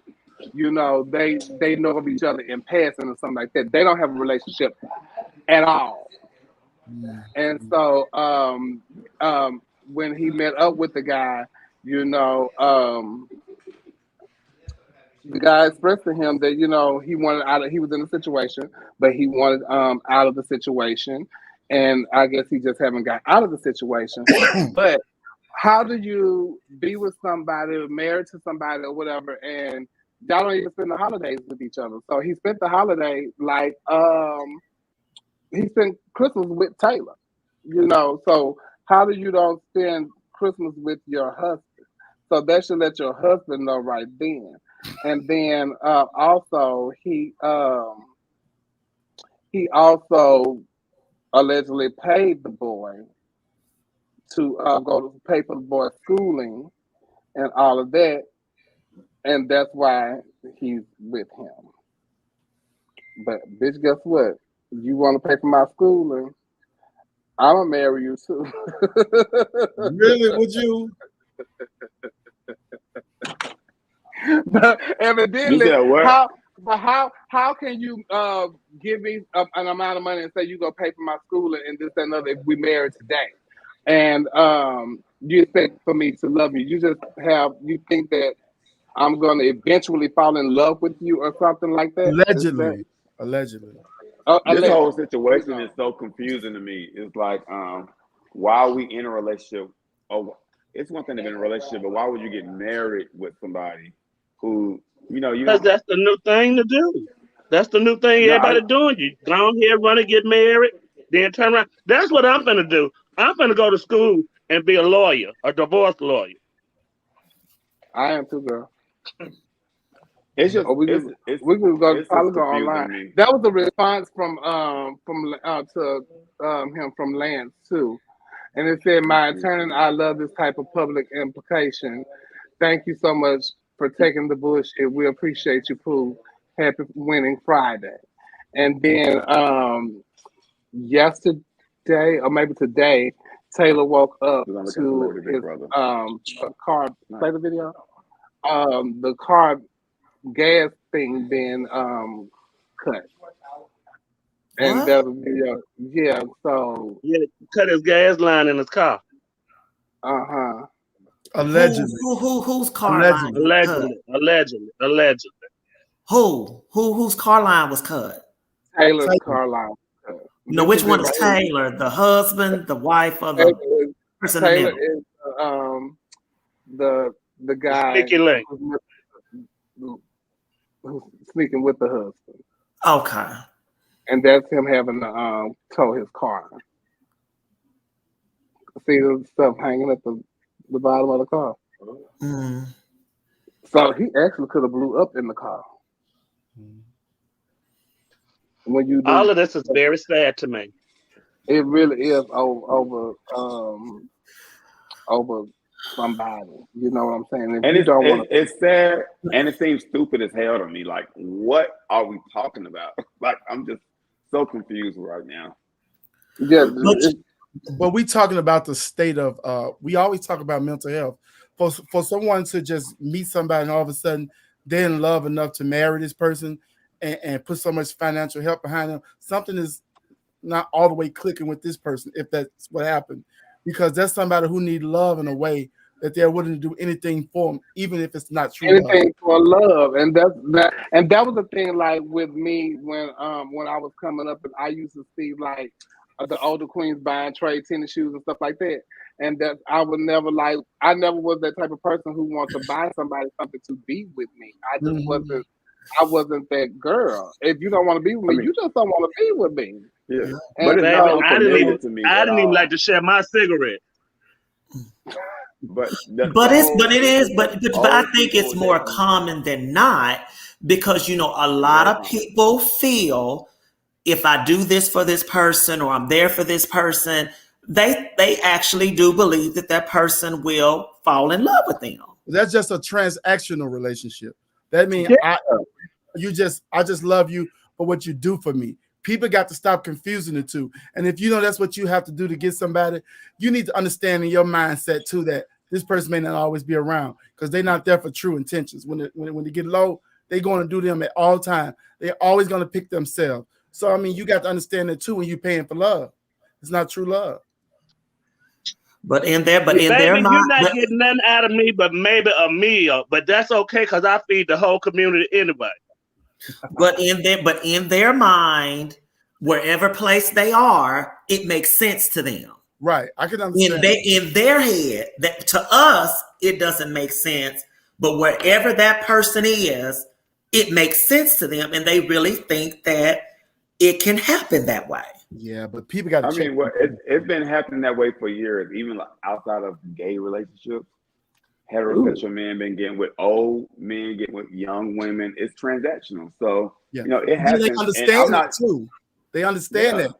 They know of each other in passing or something like that. They don't have a relationship at all. And so when he met up with the guy, the guy expressed to him that, he wanted he was in a situation, but he wanted out of the situation. And I guess he just haven't got out of the situation. But how do you be with somebody, married to somebody or whatever, and y'all don't even spend the holidays with each other? So he spent the holiday he spent Christmas with Taylor, So how do you don't spend Christmas with your husband? So that should let your husband know right then. And then also he also allegedly paid the boy to go to pay for the boy's schooling and all of that, and that's why he's with him. But bitch, guess what? You want to pay for my schooling? I'm gonna marry you too. Really? Would you? But evidently, how can you give me an amount of money and say you gonna pay for my schooling and this and another if we married today? And you expect for me to love you? You think that I'm gonna eventually fall in love with you or something like that? Allegedly. This whole situation is so confusing to me. It's like, why are we in a relationship? Oh, it's one thing to be in a relationship, but why would you get married with somebody who, because that's the new thing to do. That's the new thing everybody doing. You go on here, run and get married, then turn around. That's what I'm gonna do. I'm gonna go to school and be a lawyer, a divorce lawyer. I am too, girl. It's just we can go probably go online. That was the response from him from Lance too, and it said, "My attorney, I love this type of public implication. Thank you so much for taking the bullshit. We appreciate you, Pooh. Happy winning Friday." And then yesterday or maybe today, Taylor woke up to his car. Play the video. The car gas thing being cut. And that video, so cut his gas line in his car. Allegedly. Whose car line? Allegedly. Whose car line was cut? Taylor's car line was cut. No, which one is Taylor? The husband, the wife, or the person in the middle? Taylor is the guy who's sneaking with the husband. Okay. And that's him having to tow his car. See the stuff hanging at the bottom of the car. So he actually could have blew up in the car. When you all of this is very sad to me. It really is over somebody. You know what I'm saying? And it's sad, and it seems stupid as hell to me. Like, what are we talking about? Like, I'm just so confused right now. Yeah, but we talking about the state of. We always talk about mental health. For someone to just meet somebody and all of a sudden they're in love enough to marry this person and put so much financial help behind them, something is not all the way clicking with this person. If that's what happened. Because that's somebody who need love in a way that they're willing to do anything for them, even if it's not true. Anything for love, and that was the thing. Like with me, when I was coming up, and I used to see like the older queens buying trade tennis shoes and stuff like that, and that I never was that type of person who wants to buy somebody something to be with me. I just wasn't. I wasn't that girl. If you don't want to be with me, you just don't want to be with me. Yeah, but I didn't even like to share my cigarette. But I think it's more common than not, because a lot of people feel if I do this for this person or I'm there for this person, they actually do believe that person will fall in love with them. That's just a transactional relationship. That means I just love you for what you do for me. People got to stop confusing the two. And if you know that's what you have to do to get somebody, you need to understand in your mindset too that this person may not always be around because they're not there for true intentions. When they get low, they're going to do them at all time. They're always going to pick themselves. So I mean, you got to understand that too when you're paying for love. It's not true love. You're not getting nothing out of me, but maybe a meal. But that's okay because I feed the whole community anyway. But in their mind, wherever place they are, it makes sense to them. Right, I can understand. In their head, that to us it doesn't make sense, but wherever that person is, it makes sense to them, and they really think that it can happen that way. Yeah, but people got to check. It's been happening that way for years, even like outside of gay relationships. Heterosexual men been getting with old men, getting with young women. It's transactional. So, it happens. They understand that too. They understand that.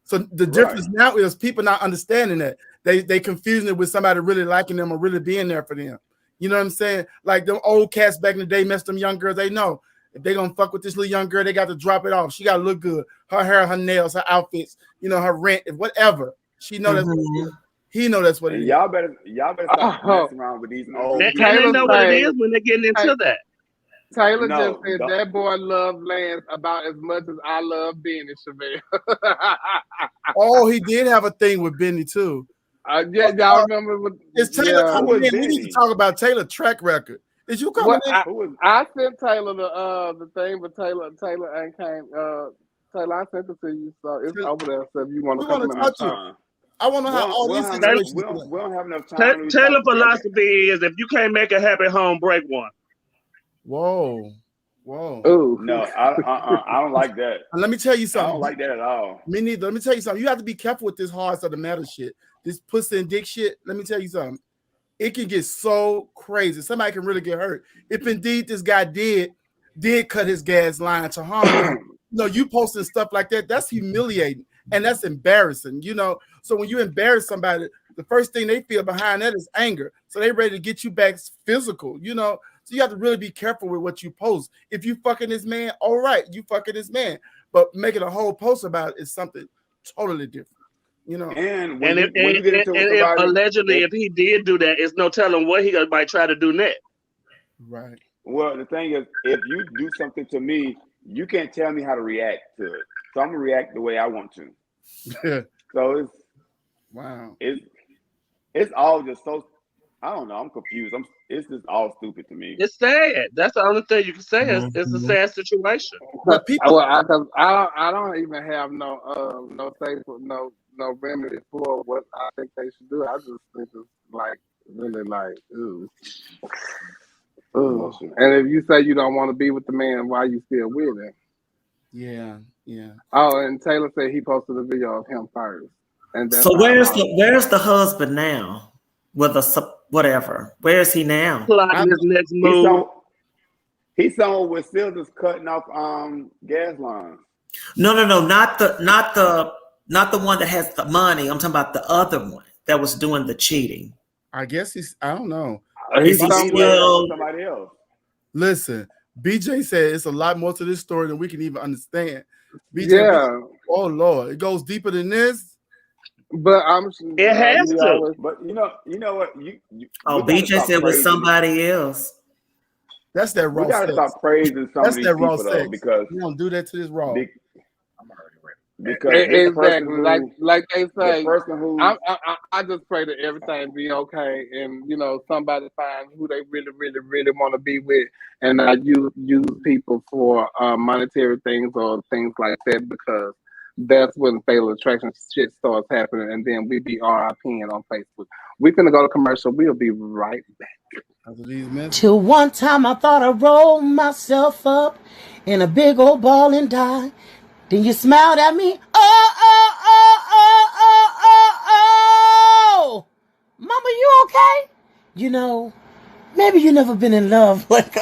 So the difference now is people not understanding that. They confusing it with somebody really liking them or really being there for them. You know what I'm saying? Like them old cats back in the day messed them young girls. They know if they gonna fuck with this little young girl, they got to drop it off. She gotta look good. Her hair, her nails, her outfits, her rent, whatever. She know that's what it is. He know that's what it is. Y'all better stop messing around with these old. They know what it is when they're getting into that. Taylor just said that boy loved Lance about as much as I love Benny Chevelle. Oh, he did have a thing with Benny too. Y'all remember? It's Taylor coming in. We need to talk about Taylor's track record. Is you coming in? I sent Taylor the thing, but Taylor ain't came. Taylor, I sent it to you, so it's over there. So if you want to come in, I want to know how all these situations. We don't have enough time. Taylor's philosophy is if you can't make a happy home, break one. Whoa. Whoa. Ooh. No, I don't like that. Let me tell you something. I don't like that at all. Me neither. Let me tell you something. You have to be careful with this hearts of the matter shit. This pussy and dick shit. Let me tell you something. It can get so crazy. Somebody can really get hurt. If indeed this guy did cut his gas line to harm you, you posting stuff like that, that's humiliating and that's embarrassing, So when you embarrass somebody, the first thing they feel behind that is anger. So they ready to get you back physical, So you have to really be careful with what you post. If you fucking this man, all right, you fucking this man. But making a whole post about it is something totally different. And if allegedly, if he did do that, it's no telling what he might try to do next. Right. Well, the thing is, if you do something to me, you can't tell me how to react to it. So I'm gonna react the way I want to. So it's wow. It's all just so. I don't know. I'm confused. It's just all stupid to me. It's sad. That's the only thing you can say. It's a sad situation. But people, I don't even have no remedy for what I think they should do. I just think it's like really like ooh. Ooh. And if you say you don't want to be with the man, why you still with him? Yeah. Oh, and Taylor said he posted a video of him first. And that's so where's the husband now? With a whatever. Where is he now? Plotting his next move. He's somewhere with Simmons cutting off gas lines. No, not the one that has the money. I'm talking about the other one that was doing the cheating. I guess I don't know. Is he still somebody else? Listen, BJ said it's a lot more to this story than we can even understand. BJ, yeah. Oh Lord, it goes deeper than this. But it has to. But you know what? BJ said it was somebody else. That's that raw. We gotta stop praising some of these people though, because you don't do that to this raw. Because exactly, like they say, I just pray that everything be okay, and somebody find who they really, really, really want to be with, and not use people for monetary things or things like that, because that's when fatal attraction shit starts happening, and then we be RIPing on Facebook. We're gonna go to commercial. We'll be right back. Till one time I thought I rolled myself up in a big old ball and died. Then you smiled at me. Oh, Mama, you okay? Maybe you never been in love like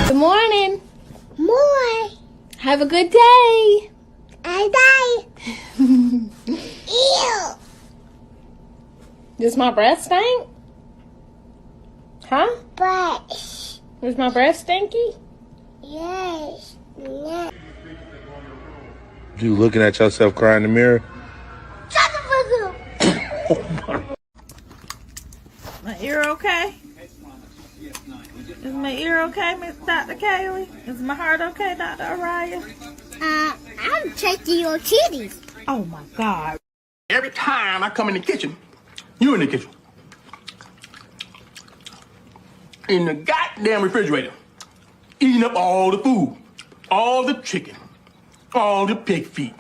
Good morning. Morning. Have a good day. Ew. Does my breath stink? Huh? Breath. Is my breath stinky? Yes. You looking at yourself cry in the mirror? Shut the fuck up. My ear okay? Is my ear okay, Miss Dr. Kayla? Is my heart okay, Dr. Araya? I'm checking your titties. Oh my God. Every time I come in the kitchen, you in the kitchen. In the goddamn refrigerator. Eating up all the food. All the chicken. All the pig feet.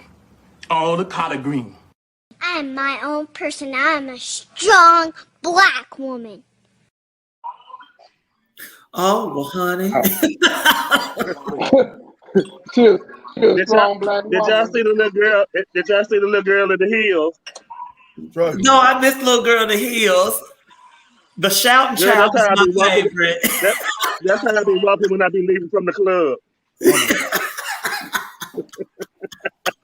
All the collard green. I'm my own person. I'm a strong black woman. Oh, well, honey. Did y'all see the little girl? Did y'all see the little girl in the heels? No, I missed little girl in the heels. The shouting child is my favorite. That's how I be walking when I be leaving from the club.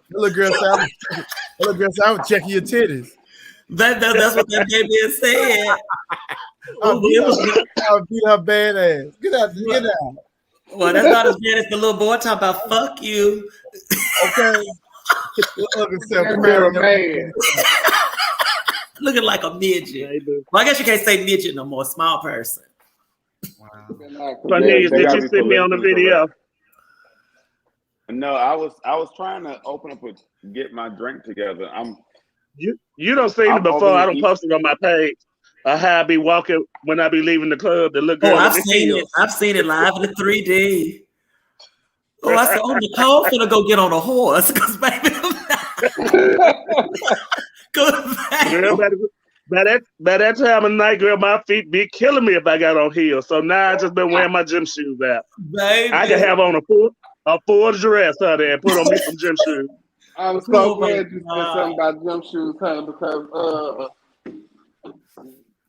Little girl said, I was checking your titties. That's what that baby is saying. I'll beat her bad ass. Get out. Well, that's not as bad as the little boy talking about fuck you. Okay. Looking like a midget. Well, I guess you can't say midget no more. Small person. Wow. Did you see me on the video? No, I was trying to open up get my drink together. You don't see it before. I don't post it on my page. How I be walking when I be leaving the club. The little girl. Oh, I've seen it. I've seen it live in the 3D. Oh, I said, Nicole finna go get on a horse because baby, by that time of night, girl, my feet be killing me if I got on heels. So now I just been wearing my gym shoes out. Baby. I can have on a full dress, honey, and put on me some gym shoes. I'm so glad you said something about gym shoes, honey, because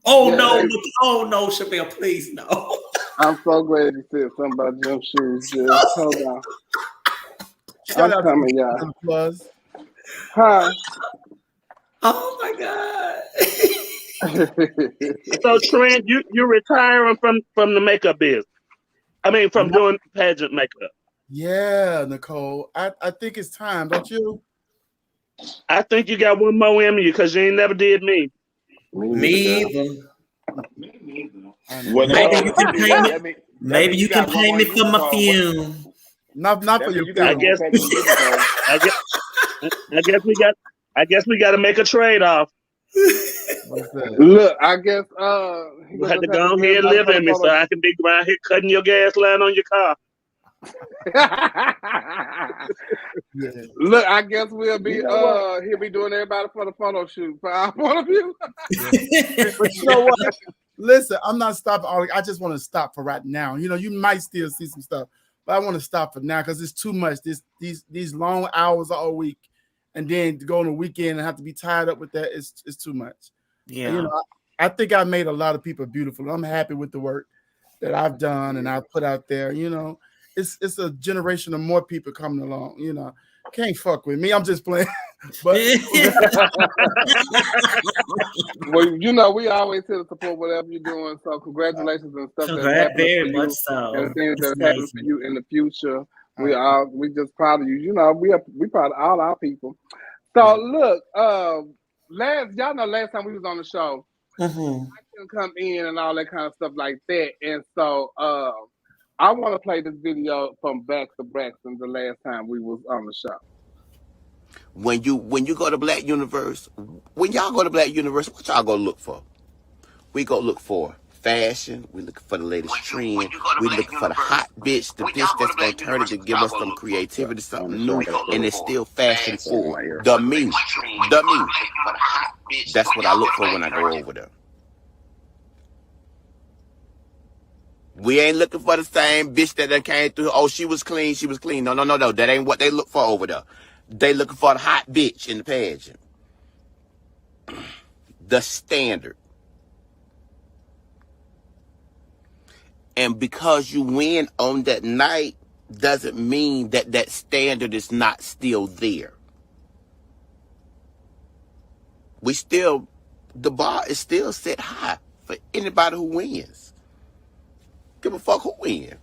no, Chappelle, please no. I'm so glad you said something about gym shoes. Just hold on. Shout out coming, to y'all. Plus. Huh? Oh my God. So Trent, you're retiring from the makeup business. I mean, from doing pageant makeup. Yeah, Necole. I think it's time, don't you? I think you got one more in you because you ain't never did me. Me either. Maybe you can pay me for my fume. Not for your fume. I guess we got to make a trade off. Look, I guess you have to go ahead and live in me so I can be around here cutting your gas line on your car. Look, I guess we'll be he'll be doing everybody for the photo shoot for our point of view. But you know what? Listen, I'm not stopping. I just want to stop for right now. You know, you might still see some stuff, but I want to stop for now because it's too much. These long hours all week, and then to go on the weekend and have to be tied up with that is too much. Yeah, you know, I think I made a lot of people beautiful. I'm happy with the work that I've done and I've put out there. You know, it's a generation of more people coming along. You know, can't fuck with me. I'm just playing. But well, you know, we always here to support whatever you're doing. So congratulations and stuff that's happening for you, and things that happen for you in the future. We just proud of you. You know, we proud of all our people. So look, last time we was on the show, I couldn't come in and all that kind of stuff like that, and so I want to play this video from Back to Braxton the last time we was on the show. When you go to Black Universe, when y'all go to Black Universe, what y'all go look for? We go look for fashion. We looking for the latest trend. We looking for the hot bitch, the bitch that's gonna turn it to give us some creativity, something new, and it's still fashion forward. The me. That's what I look for when I go over there. We ain't looking for the same bitch that done came through. Oh, she was clean. No. That ain't what they look for over there. They looking for the hot bitch in the pageant. The standard. And because you win on that night doesn't mean that that standard is not still there. The bar is still set high for anybody who wins. Give a fuck who wins.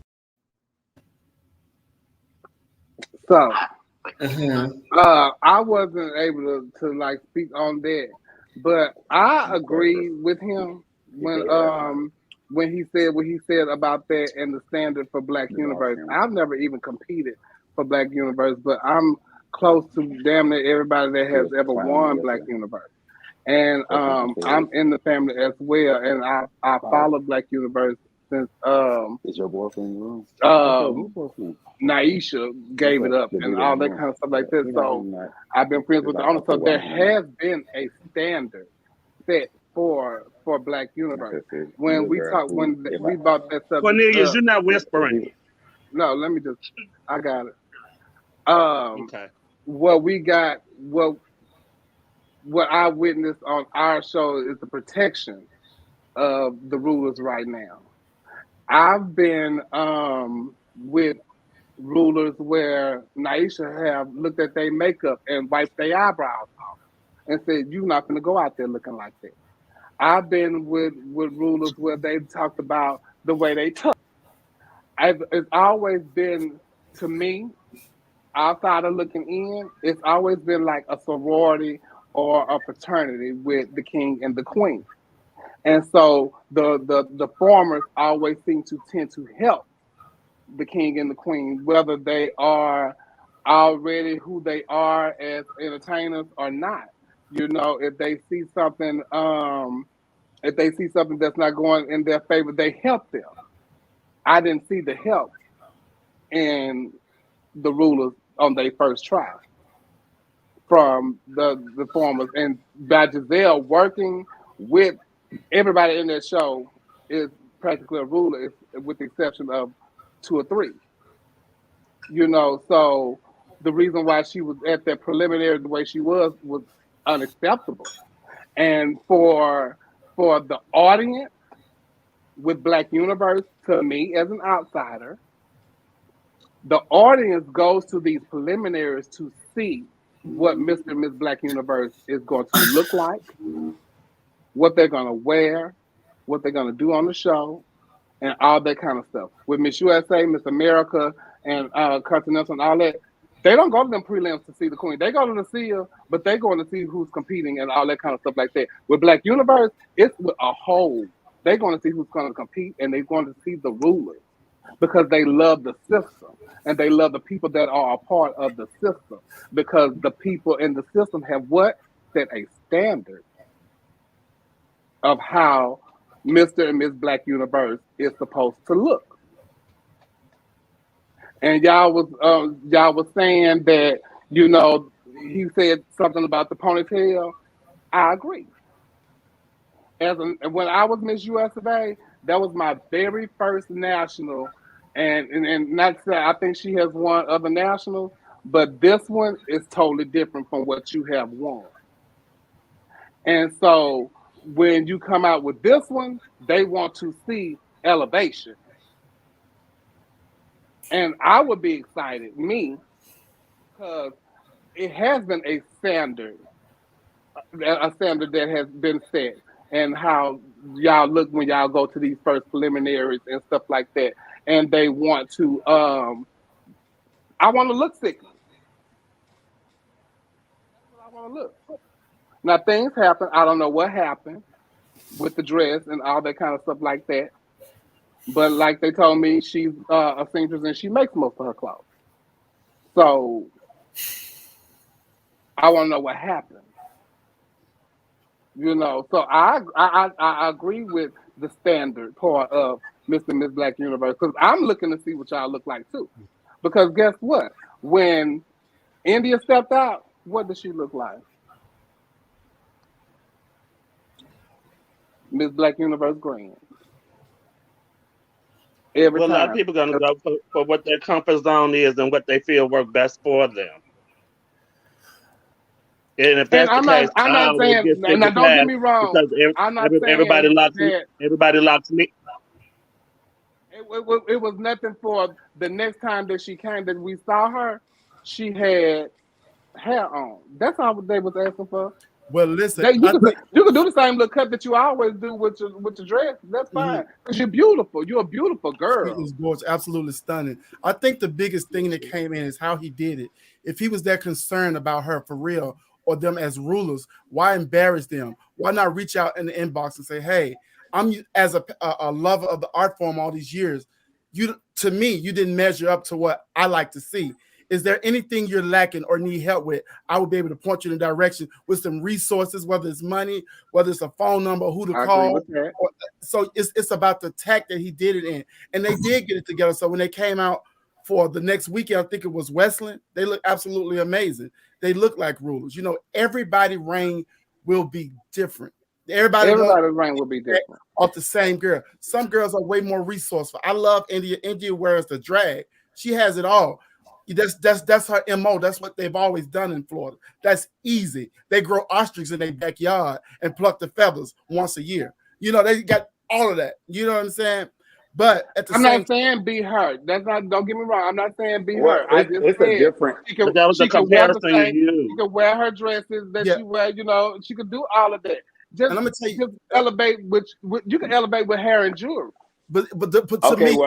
So, I wasn't able to like speak on that, but I agree with him when he said what he said about that and the standard for Black Universe. I've never even competed for Black Universe, but I'm close to damn near everybody that has ever won Black Universe. And I'm in the family as well, and I follow Black Universe since is your boyfriend wrong? Naisha gave it up and all that kind of stuff like that. So I've been friends with the owner. So there has been a standard set for Black Universe. When we bought that stuff, Cornelius, you're not whispering. No, let me just. I got it. Okay. What I witnessed on our show is the protection of the rulers right now. I've been with rulers where Naisha have looked at their makeup and wiped their eyebrows off and said, "You're not going to go out there looking like that." I've been with rulers where they talked about the way they took. It's always been, to me, outside of looking in, it's always been like a sorority or a fraternity with the king and the queen. And so the formers always seem to tend to help the king and the queen, whether they are already who they are as entertainers or not. You know, if they see something that's not going in their favor, they help them. I didn't see the help in the rulers on their first trial from the formers, and by Giselle working with everybody in that show is practically a ruler, with the exception of 2 or 3. You know, so the reason why she was at that preliminary the way she was unacceptable. And for the audience with Black Universe, to me as an outsider, the audience goes to these preliminaries to see what Mr. and Miss Black Universe is going to look like, what they're going to wear, what they're going to do on the show, and all that kind of stuff. With Miss USA, Miss America, and Continental and all that, they don't go to them prelims to see the queen. They go to see her, but they going to see who's competing and all that kind of stuff like that. With Black Universe, it's with a whole. They're going to see who's going to compete, and they're going to see the rulers because they love the system and they love the people that are a part of the system, because the people in the system have what? Set a standard of how Mr. and Miss Black Universe is supposed to look. And y'all was saying that, you know, he said something about the ponytail. I agree. When I was Miss USA, that was my very first national, and not to say I think she has won other nationals, but this one is totally different from what you have won. And so when you come out with this one, they want to see elevation. And I would be excited, because it has been a standard that has been set, and how y'all look when y'all go to these first preliminaries and stuff like that. And they want to, I want to look sexy. That's what I want to look. Now, things happen. I don't know what happened with the dress and all that kind of stuff like that. But like they told me, she's a seamstress and she makes most of her clothes. So I want to know what happened. You know, so I agree with the standard part of Mr. and Miss Black Universe, because I'm looking to see what y'all look like too. Because guess what? When India stepped out, what did she look like? Miss Black Universe Grand. Every time. A lot of people are going to go for what their comfort zone is and what they feel work best for them. And if that's the case, I'm not saying. Now, don't get me wrong. Because I'm not saying everybody locks me. It was nothing for the next time that she came that we saw her. She had hair on. That's all they was asking for. Well, listen, you can do the same little cut that you always do with your dress. That's fine, because you're beautiful. You're a beautiful girl. She is gorgeous, absolutely stunning. I think the biggest thing that came in is how he did it. If he was that concerned about her for real, or them as rulers, why embarrass them? Why not reach out in the inbox and say, hey, I'm as a lover of the art form all these years, to me, you didn't measure up to what I like to see. Is there anything you're lacking or need help with? I would be able to point you in the direction with some resources, whether it's money, whether it's a phone number, who to call. So it's about the tact that he did it in. And they did get it together. So when they came out for the next weekend, I think it was Westland, they look absolutely amazing. They look like rulers. You know, everybody's reign will be different. Everybody's reign will be different. Off the same girl. Some girls are way more resourceful. I love India. India wears the drag. She has it all. That's her MO. That's what they've always done in Florida. That's easy. They grow ostriches in their backyard and pluck the feathers once a year. You know, they got all of that. You know what I'm saying? But at the I'm same not saying be her. That's not. Don't get me wrong. I'm not saying be Well, her. it's a different. That was a comparison to you. She can wear her dresses that she wear. You know, she can do all of that. Just, and I'm gonna tell you, just elevate. You can elevate with hair and jewelry. But to me,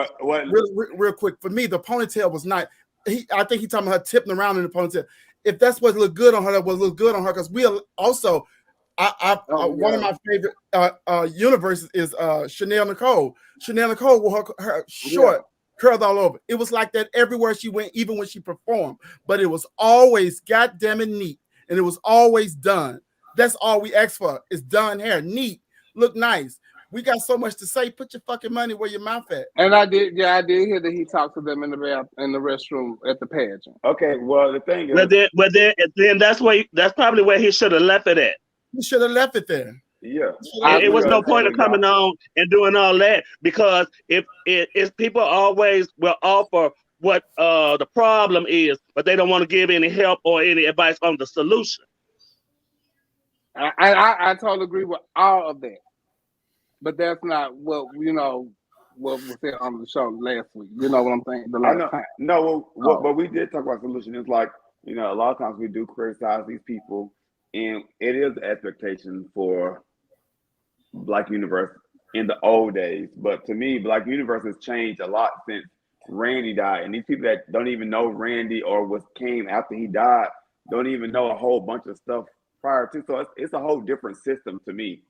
real quick, for me, the ponytail was not. I think he's talking about her tipping around in the ponytail. If that's what looked good on her, that was look good on her. Because we also, one of my favorite universes is Chanel Necole. Chanel Necole wore her short curled all over. It was like that everywhere she went, even when she performed. But it was always goddamn it neat, and it was always done. That's all we ask for. It's done hair, neat, look nice. We got so much to say. Put your fucking money where your mouth at. And I did hear that he talked to them in the restroom at the pageant. Okay, well the thing is, then that's probably where he should have left it at. He should have left it there. Yeah, it was no point of coming on and doing all that, because if people always will offer what the problem is, but they don't want to give any help or any advice on the solution. I totally agree with all of that, but that's not what what was said on the show last week. You know what I'm saying? But we did talk about solution. It's like, a lot of times we do criticize these people, and it is the expectation for Black Universe in the old days. But to me, Black Universe has changed a lot since Randy died, and these people that don't even know Randy or what came after he died don't even know a whole bunch of stuff prior to. So it's a whole different system to me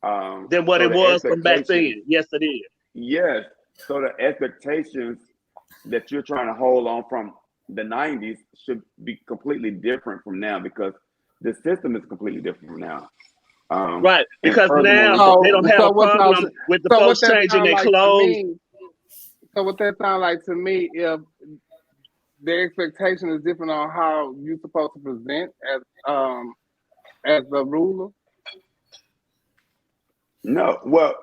than what it was from back then. Yes, it is. Yes. So the expectations that you're trying to hold on from the 90s should be completely different from now, because the system is completely different from now. Right, because now they don't have a problem with the folks changing their clothes. So what that sounds like to me, if the expectation is different on how you're supposed to present as the ruler. No, well,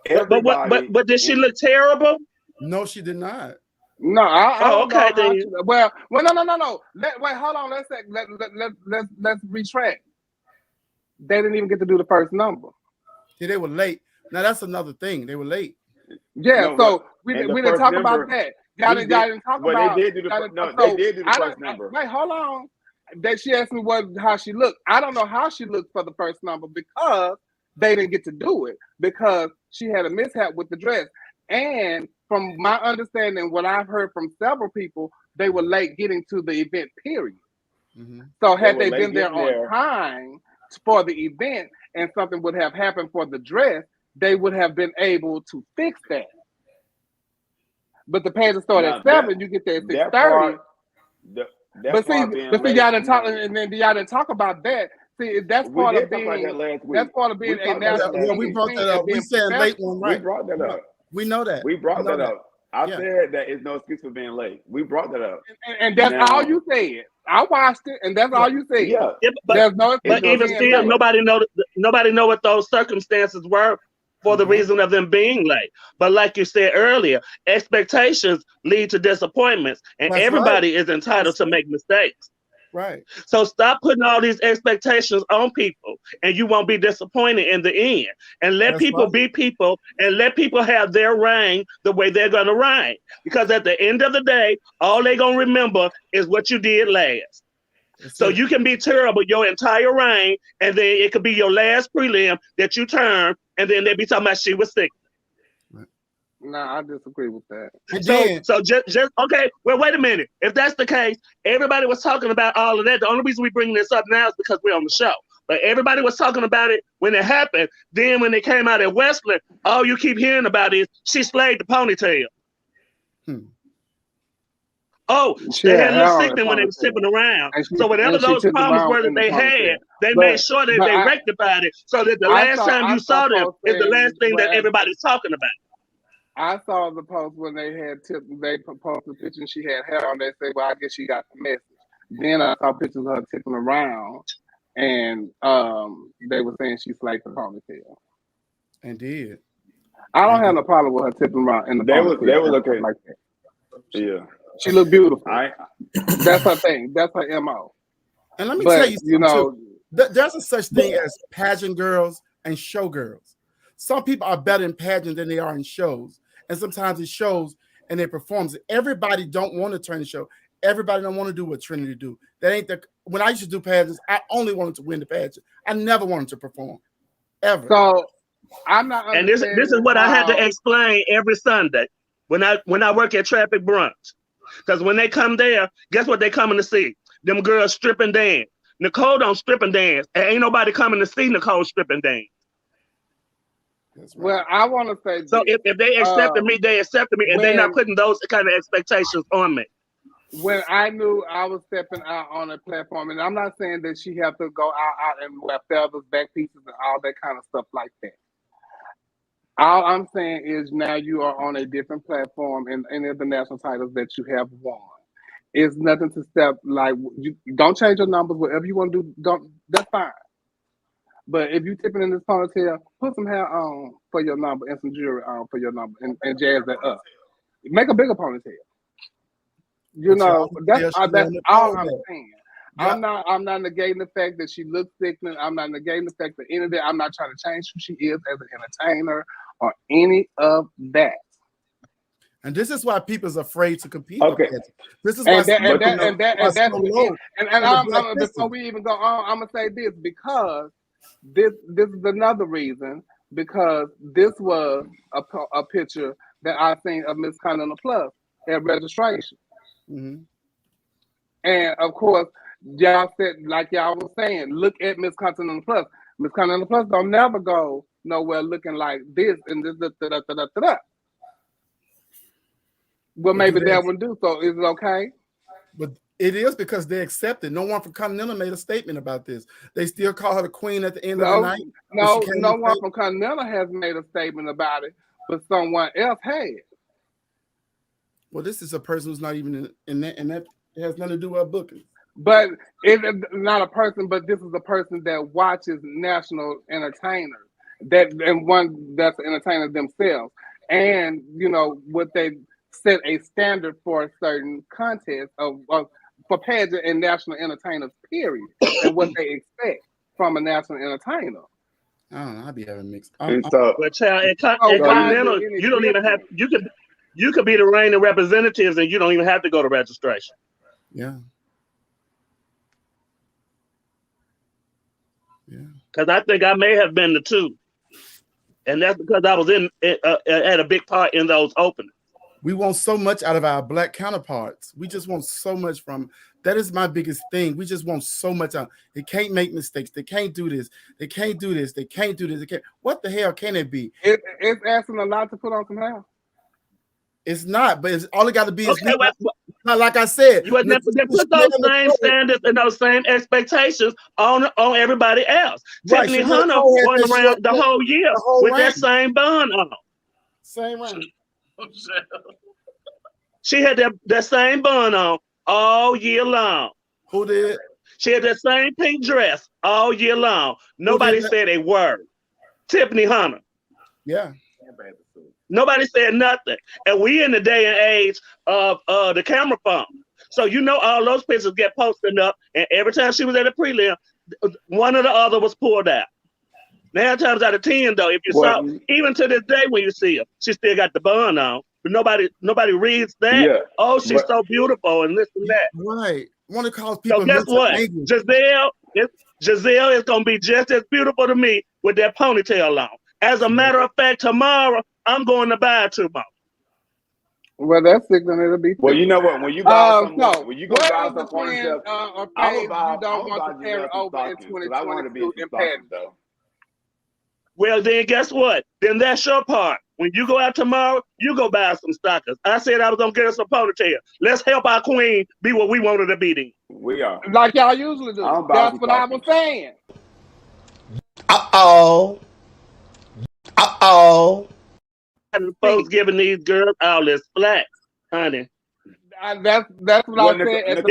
but did she look terrible? No, she did not. No, I don't okay know then. Well, no. Wait, hold on. Let's retract. They didn't even get to do the first number. Yeah, they were late. Now that's another thing. They were late. Yeah, so we didn't talk about that. Y'all didn't talk about. They did do the first number. Wait, hold on. She asked me how she looked. I don't know how she looked for the first number, because they didn't get to do it, because she had a mishap with the dress. And from my understanding, what I've heard from several people, they were late getting to the event, period. Mm-hmm. So had they been there on time for the event and something would have happened for the dress, they would have been able to fix that. But the pageant started at 7, you get there at 6:30. But see, y'all didn't talk, and then y'all didn't talk about that. See, that's part of being a national. Yeah, we brought that up. We said late one night. We brought that up. We know that. We brought that up. I said that it's no excuse for being late. We brought that up. And that's all you said. I watched it, and that's all you said. Yeah. But even still, nobody know what those circumstances were for the reason of them being late. But like you said earlier, expectations lead to disappointments, and everybody is entitled to make mistakes. Right. So stop putting all these expectations on people, and you won't be disappointed in the end. And let people be people, and let people have their reign the way they're going to reign. Because at the end of the day, all they're going to remember is what you did last. So you can be terrible your entire reign, and then it could be your last prelim that you turn, and then they be talking about she was sick. No, I disagree with that. So just okay. Well, wait a minute. If that's the case, everybody was talking about all of that. The only reason we bring this up now is because we're on the show. But everybody was talking about it when it happened. Then when they came out at Westland, all you keep hearing about is she slayed the ponytail. Oh, they had a little sickening when they were sipping around. So whatever those problems were that they had, they made sure that they rectified it, so that the last time you saw them is the last thing that everybody's talking about. I saw the post when they posted the picture and she had hair on. They say, well, I guess she got the message. Then I saw pictures of her tipping around, and they were saying she slayed the ponytail. Indeed. I don't have no problem with her tipping around in the ponytail. They was okay. Like that. Yeah. She looked beautiful. That's her thing. That's her MO. And let me tell you something, too. There's a such thing as pageant girls and show girls. Some people are better in pageant than they are in shows. And sometimes it shows and they perform. Everybody don't want to turn the show. Everybody don't want to do what Trinity do. That ain't when I used to do pageants, I only wanted to win the pageant. I never wanted to perform. Ever. So I'm not. And this is what I had to explain every Sunday when I work at Traffic Brunch. Because when they come there, guess what they coming to see? Them girls strip and dance. Necole don't strip and dance. And ain't nobody coming to see Necole strip and dance. Well, I want to say so if they accepted me, they accepted me, and they're not putting those kind of expectations on me. when I knew I was stepping out on a platform, and I'm not saying that she had to go out and wear feathers, back pieces, and all that kind of stuff like that. All I'm saying is now you are on a different platform in any of the national titles that you have won. It's nothing to step like you don't change your numbers. Whatever you want to do, don't. That's fine. But if you tipping in this ponytail, put some hair on for your number and some jewelry on for your number and jazz that up. Make a bigger ponytail. You know, that's all I'm saying. Yeah. I'm not negating the fact that she looks sickening. I'm not negating the fact that any of that. I'm not trying to change who she is as an entertainer or any of that. And this is why people's afraid to compete. Okay. This is why before we even go on, I'm gonna say this because this is another reason because this was a picture that I seen of Miss Continental Plus at registration. Mm-hmm. And of course, y'all said, like y'all was saying, look at Miss Continental Plus. Miss Continental Plus don't never go nowhere looking like this and this. Well, maybe that one do. So is it okay? But it is because they accepted. No one from Continental made a statement about this. They still call her the queen at the end of the night. No one from Continental has made a statement about it, but someone else has. Well, this is a person who's not even in that, and that has nothing to do with our booking. But it's not a person, but this is a person that watches national entertainers, and one that's an entertainer themselves. And, you know, what they set a standard for a certain contest for pageant and national entertainers, period, and what they expect from a national entertainer. I don't know. I'd be having mixed. But child, at Continental, you don't even have you could be the reigning representatives and you don't even have to go to registration. Yeah. Yeah. Because I think I may have been the two, and that's because I was at a big part in those openings. We want so much out of our black counterparts. We just want so much from. That is my biggest thing. We just want so much out. They can't make mistakes. They can't do this. They can't do this. They can't do this. They can't. What the hell can it be? It's asking a lot to put on some hair. It's not, but it's all it got to be is like I said. You they put those same standards and those same expectations on everybody else. Right, Tiffany Hunter went around the whole year with that same bun on. Same ring. She had that same bun on all year long. Who did? She had that same pink dress all year long. Nobody said a word. Tiffany Hunter. Yeah. Nobody said nothing. And we in the day and age of the camera phone. So you know all those pictures get posted up, and every time she was at a prelim, one or the other was pulled out. 9 times out of 10, though, if you saw, even to this day when you see her, she still got the bun on. But nobody reads that. Yeah, oh, she's so beautiful and this and that. Right. I want to cause people. So guess what? Giselle is gonna be just as beautiful to me with that ponytail on. As a matter of fact, tomorrow I'm going to buy 2 more. Well, that's sick. Then it'll be. Well, you know what? When you buy when you go buy some ponytails, you don't want to carry over in 2022 in pageant though. Well, then guess what? Then that's your part. When you go out tomorrow, you go buy some stockings. I said I was going to get us a ponytail. Let's help our queen be what we wanted to be then. We are. Like y'all usually do. That's what I was saying. Uh-oh. Uh-oh. And folks giving these girls all this flack, honey. That's what I said.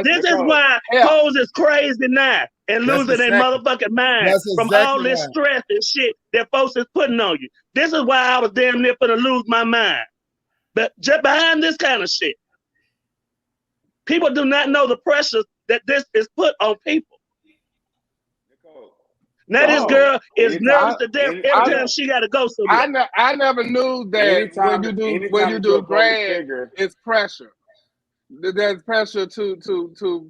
This is why hoes is crazy now and losing their motherfucking mind from all this stress and shit that folks is putting on you. This is why I was damn near gonna lose my mind. But just behind this kind of shit, people do not know the pressures that this is put on people. Now this girl is nervous to death every time she got to go somewhere. I never knew that when you do grad, it's pressure. There's pressure to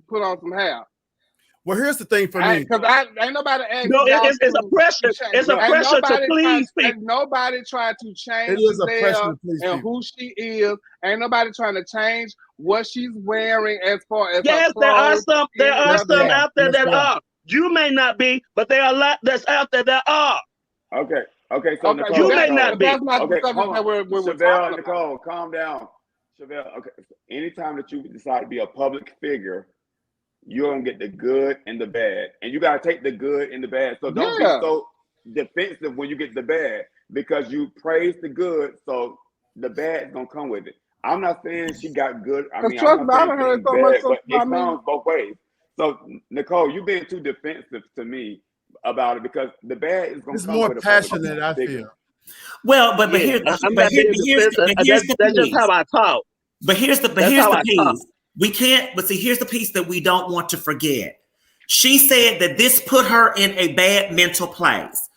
put on some hair. Well, here's the thing for me. Because ain't nobody asked. No, it's a pressure. It's a pressure to please people. Nobody tried to change and who she is. Ain't nobody trying to change what she's wearing as far as. Yes, there are some out there that are. You may not be, but there are a lot that's out there that are. Okay. So Necole, you may not be. That's not the subject that we're talking about. Necole, calm down. Chevelle, okay. anytime that you decide to be a public figure, you're gonna get the good and the bad, and you gotta take the good and the bad. So don't be so defensive when you get the bad, because you praise the good, so the bad is gonna come with it. I'm not saying she got good. I mean, I'm not saying she's bad, but it comes both ways. So Necole, you're being too defensive to me about it, because the bad is gonna come with a passionate. I feel. Well, but here's that's just how I talk. But here's the piece. We can't, but see, here's the piece that we don't want to forget. She said that this put her in a bad mental place,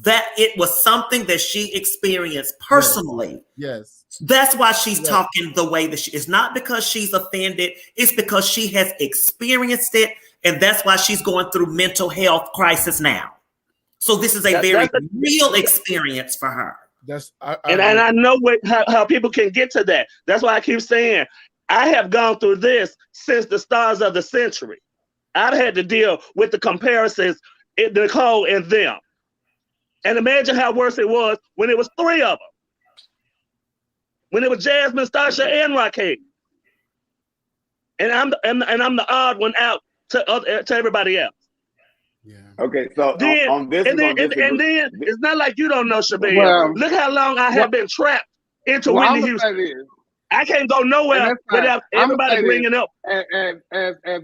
that it was something that she experienced personally. Yes. That's why she's talking the way that she is. Not because she's offended, it's because she has experienced it, and that's why she's going through mental health crisis now. So this is a very real experience for her. And I know how people can get to that. That's why I keep saying, I have gone through this since the stars of the century. I've had to deal with the comparisons in Necole and them. And imagine how worse it was when it was 3 of them. When it was Jasmine, Stasha, and Raquel. And I'm the odd one out to everybody else. Okay, so then, on this, and then it's not like you don't know, Shabelle. Look how long I have been trapped into Whitney Houston. I can't go nowhere without everybody bringing up. As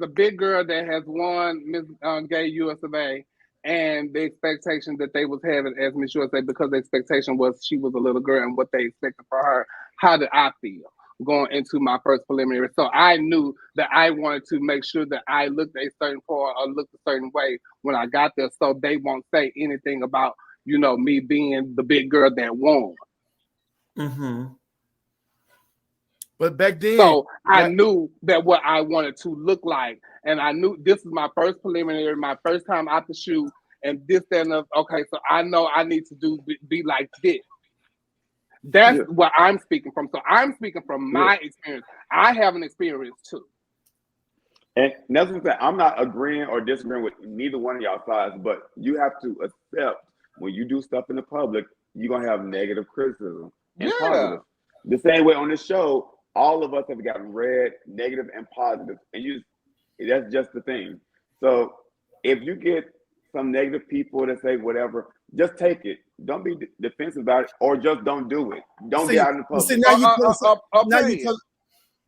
a big girl that has won Miss Gay USA, and the expectation that they was having as Miss USA, because the expectation was she was a little girl and what they expected for her, how did I feel going into my first preliminary? So I knew that I wanted to make sure that I looked a certain part or looked a certain way when I got there, so they won't say anything about, me being the big girl that won. Mm-hmm. But back then, so I knew that what I wanted to look like, and I knew this is my first preliminary, my first time out the shoot, and this, that, and okay, so I know I need to be like this. That's what I'm speaking from. So I'm speaking from my experience. I have an experience too. And that's what I'm saying. I'm not agreeing or disagreeing with neither one of y'all sides, but you have to accept when you do stuff in the public, you're gonna have negative criticism and positive. The same way on this show, all of us have gotten red, negative, and positive, and that's just the thing. So if you get some negative people that say whatever, just take it. Don't be defensive about it, or just don't do it. Don't get out in the public. See, now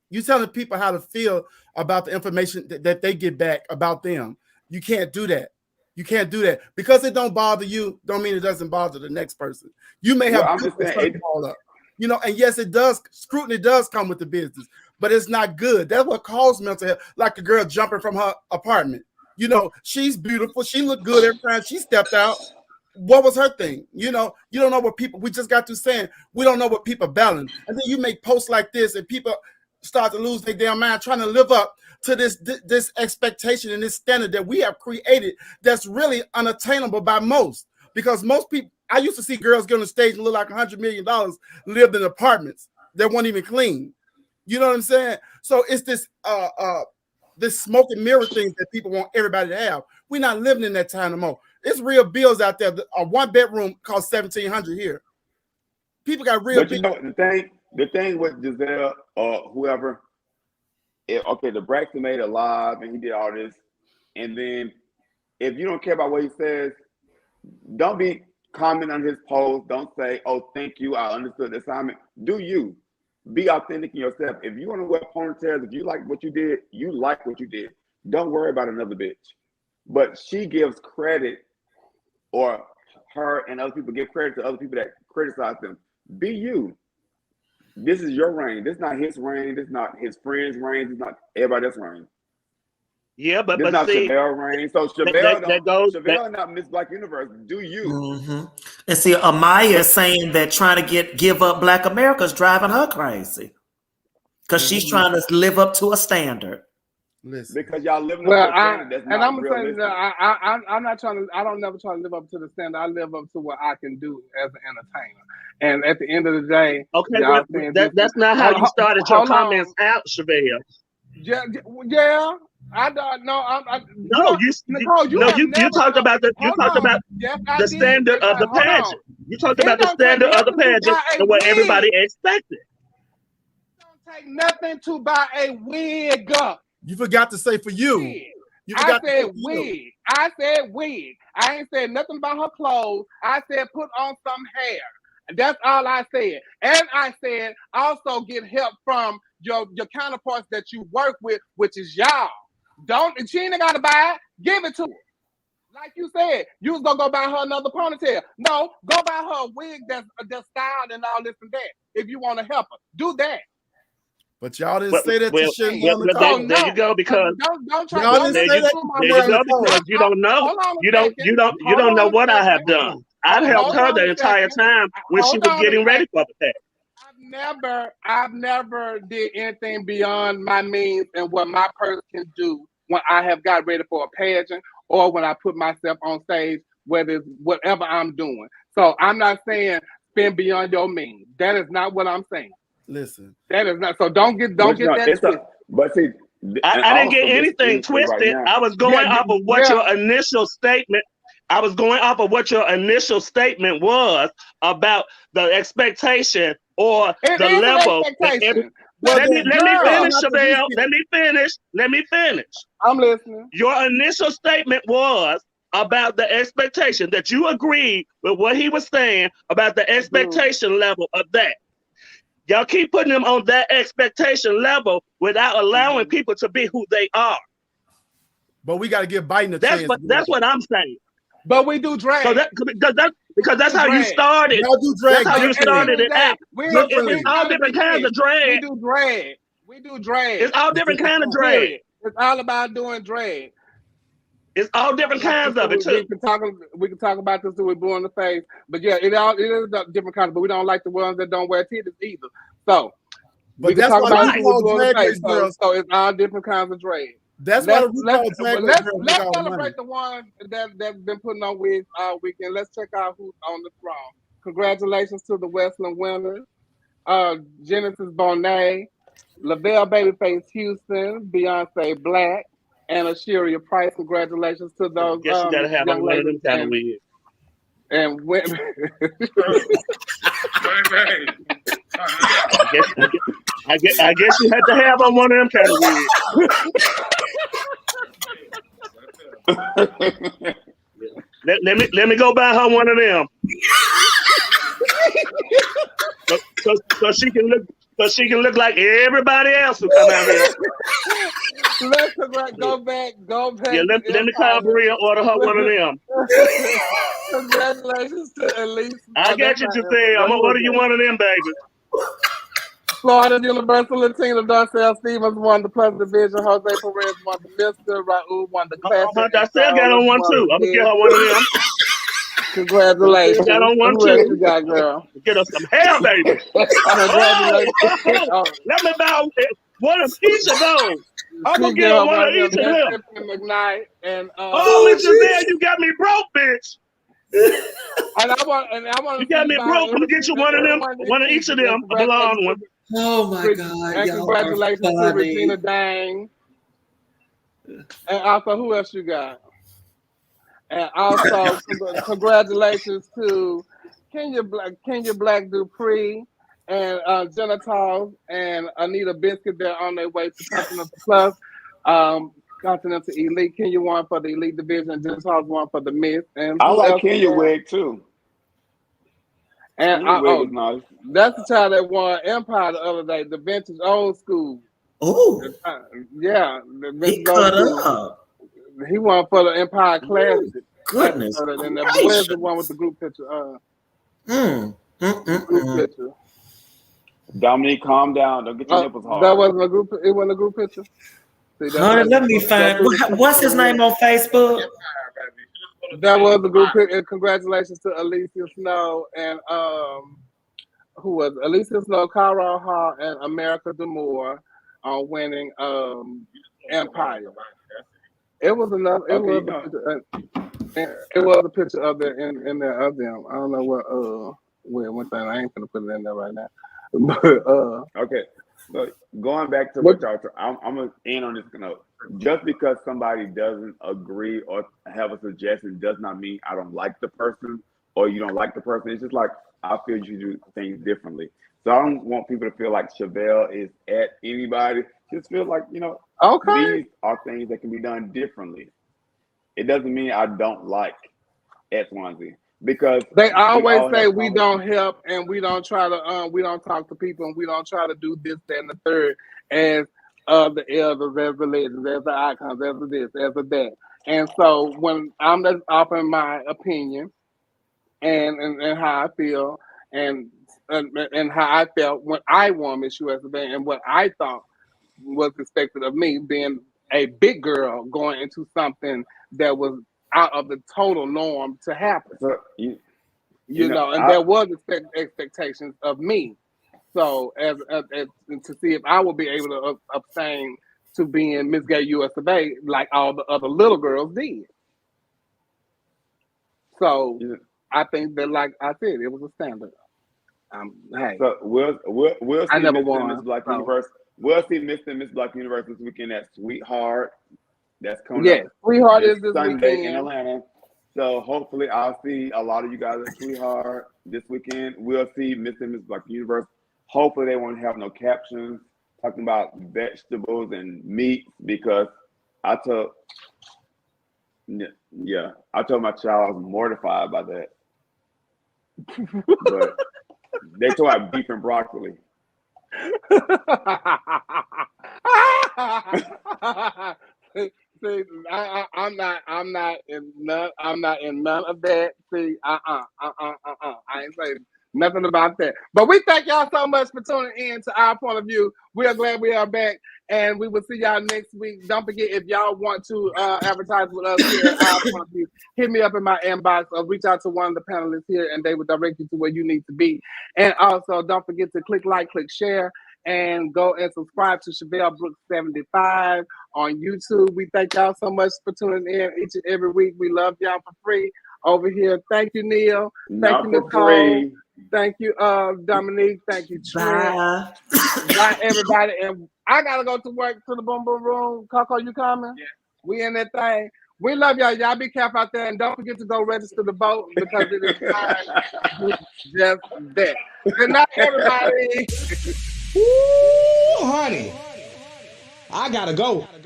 you're telling people how to feel about the information that they get back about them. You can't do that. You can't do that. Because it don't bother you, don't mean it doesn't bother the next person. You may have all up. And yes, it does. Scrutiny does come with the business, but it's not good. That's what caused mental health, like the girl jumping from her apartment. She's beautiful. She looked good every time she stepped out. What was her thing? You don't know what people, we just got to saying, we don't know what people battling. And then you make posts like this and people start to lose their damn mind trying to live up to this expectation and this standard that we have created that's really unattainable by most. Because most people, I used to see girls get on the stage and look like $100 million lived in apartments that weren't even clean. You know what I'm saying? So it's this smoke and mirror thing that people want everybody to have. We're not living in that time no more. It's real bills out there. A 1-bedroom costs $1,700 here. People got real. But the thing with Giselle or whoever, the Braxton made it live and he did all this, and then if you don't care about what he says, don't be comment on his post. Don't say, "Oh, thank you, I understood the assignment." Do you be authentic in yourself? If you want to wear ponytails, if you like what you did, you like what you did. Don't worry about another bitch. But she gives credit, or her and other people give credit to other people that criticize them. Be you. This is your reign. This is not his reign. This is not his friend's reign. This is not everybody else's reign. Yeah, but this is not see, Shabelle reign. So Shabelle not Miss Black Universe. Do you? Mm-hmm. And see, Amaya is saying that trying to give up Black America is driving her crazy because she's trying to live up to a standard. Listen. Because y'all living up to a standard that's not I'm realistic. saying I'm not trying to. I don't never try to live up to the standard. I live up to what I can do as an entertainer. And at the end of the day, that's not how you started your comments out, Shabelle. Yeah. I don't know. You talked about the standard of the pageant. You talked about the standard of the pageant and what everybody expected. take nothing to buy a wig. You forgot to say for you. I said wig. I said wig. I ain't said nothing about her clothes. I said put on some hair. And that's all I said. And I said also get help from your counterparts that you work with, which is y'all. She ain't gotta buy it. Give it to her. Like you said, you was gonna go buy her another ponytail. No, go buy her a wig that's styled and all this and that. If you want to help her, do that. But y'all didn't say that to shit. There you go, because don't try. Y'all didn't say that. Because you don't know. You don't know what I have done. I've helped her the entire time when she was getting ready for the test. I've never did anything beyond my means and what my purse can do when I have got ready for a pageant or when I put myself on stage, whether it's whatever I'm doing. So I'm not saying spend beyond your means. That is not what I'm saying. Listen, that is not. So don't get that twisted. But see, I didn't get anything twisted. I was going off of what your initial statement. I was going off of what your initial statement was about the expectation or the level. Let me finish, Chevelle. Let me finish. I'm listening. Your initial statement was about the expectation that you agreed with what he was saying about the expectation level of that. Y'all keep putting them on that expectation level without allowing people to be who they are. But we got to give Biden a chance. That's what I'm saying. But we do drag. So because that's how you started. That's how you started it out. It's all different kinds of drag. We do drag. It's all different kinds of drag. It's all about doing drag. It's all different kinds of it too. We can talk about this till we're blue in the face, but yeah, it is different kinds. But we don't like the ones that don't wear titties either. So, but we can talk about this till we're blue in the face. So it's all different kinds of drag. That's why let's celebrate the ones that's been putting on wigs all weekend. Let's check out who's on the throne. Congratulations to the Westland winners: Genesis Bonet, Lavelle Babyface Houston, Beyonce Black, and Asheria Price. Congratulations to those. Guess you gotta have one of them kind of wigs. And women. I guess you had to have on one of them kind of wigs. Let me go buy her one of them. so she can look like everybody else who come out here. Let's go back. Yeah, let me call Maria and order her one of them. Congratulations to Elise. I got you, Giselle. I'm gonna order you one of them, baby. Florida Universal Latina Darcel Stevens won the Plus Division. Jose Perez won the Mister. Raul won the Classic. Darcel got on one too. I'm gonna get her one of them. Congratulations. Got on one Who else too. you got, girl? Get us some hair, baby. Congratulations. Let me buy one of each of those. I'm gonna get her one of each of them. McKnight and Miss Giselle, you got me broke, bitch. And I want. You got me broke. I'm gonna get you one of them, one of each of them, a blonde one. Oh my God! And congratulations to Regina Dang. And also, who else you got? And also, congratulations to Kenya Black Dupree and Genitals and Anita Biscuit. They're on their way to Continental Plus, Continental Elite. Kenya won for the Elite Division. Genitals won for the Miss. And I like Kenya wig too. And nice. That's the child that won Empire the other day, the vintage old school. Oh, yeah, he cut up. He won for the Empire Classic. Goodness, and where's the one with the group picture? Group picture. Dominique, calm down. Don't get your nipples hard. That wasn't a group. It wasn't a group picture. See, honey, let me find. What's his name on Facebook? That was the group picture. Congratulations to Alicia Snow and who was Alicia Snow, Carl Hall, and America Demore on winning Empire. It was enough. It was a picture of it in there of them. I don't know what thing. I ain't gonna put it in there right now. But okay. So going back to what y'all, I'm gonna end on this note. Just because somebody doesn't agree or have a suggestion does not mean I don't like the person or you don't like the person. It's just like, I feel you do things differently. So I don't want people to feel like Chevelle is at anybody. Just feel like, these are things that can be done differently. It doesn't mean I don't like X, Y, and Z. Because they always say we don't help and we don't try to we don't talk to people and we don't try to do this, that, and the third as the elders, as the legends, as the icons, as the this, as the that. And so when I'm just offering my opinion and how I feel and how I felt when I won Miss USA and what I thought was expected of me, being a big girl going into something that was out of the total norm to happen. So, and there was expectations of me. So as to see if I would be able to abstain to being Miss Gay USA like all the other little girls did. So I think that, like I said, it was a standard. Hey, so we'll see I never Mr. won. and Miss Black Universe. We'll see Mr. and Miss Black Universe this weekend at Sweetheart. That's coming up. Sweetheart is this Sunday weekend in Atlanta. So hopefully I'll see a lot of you guys at Sweetheart this weekend. We'll see Mr. and Miss Black Universe. Hopefully they won't have no captions talking about vegetables and meat, because I told my child I was mortified by that. But they talk about beef and broccoli. See, I'm not in none of that. See, I ain't saying nothing about that. But we thank y'all so much for tuning in to Our Point of View. We are glad we are back, and we will see y'all next week. Don't forget, if y'all want to advertise with us here at Our Point of View, hit me up in my inbox or reach out to one of the panelists here, and they will direct you to where you need to be. And also, don't forget to click like, click share, and go and subscribe to Chevelle Brooks 75 on YouTube. We thank y'all so much for tuning in each and every week. We love y'all for free over here. Thank you, Neil. Thank you, Necole. Thank you, Dominique. Thank you, Trent. Bye, everybody. And I gotta go to work to the Boom Boom Room. Coco, you coming? Yeah. We in that thing. We love y'all. Y'all be careful out there, and don't forget to go register to vote, because it is time just that. Good night, everybody. Ooh, honey, I gotta go. I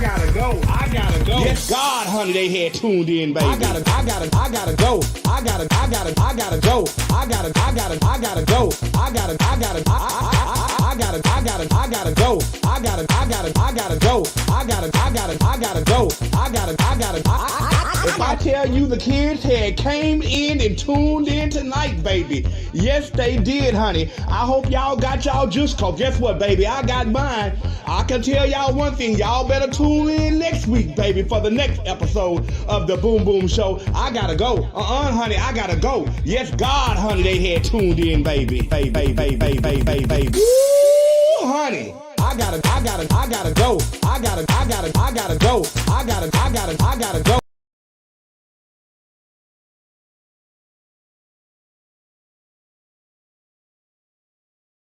gotta go. Yes, God, honey, they had tuned in, baby. I gotta go. I gotta go. I gotta go. I gotta go. I gotta go. I gotta go. I gotta. If I tell you the kids had came in and tuned in tonight, baby. Yes, they did, honey. I hope y'all got y'all juice, cause guess what, baby? I got mine. I can tell y'all one thing. Y'all better tune in next week, baby, for the next episode of the Boom Boom Show. I gotta go. Honey, I gotta go. Yes, God, honey, they had tuned in, baby. Baby. Ooh, honey. I gotta go. I gotta go. I gotta go.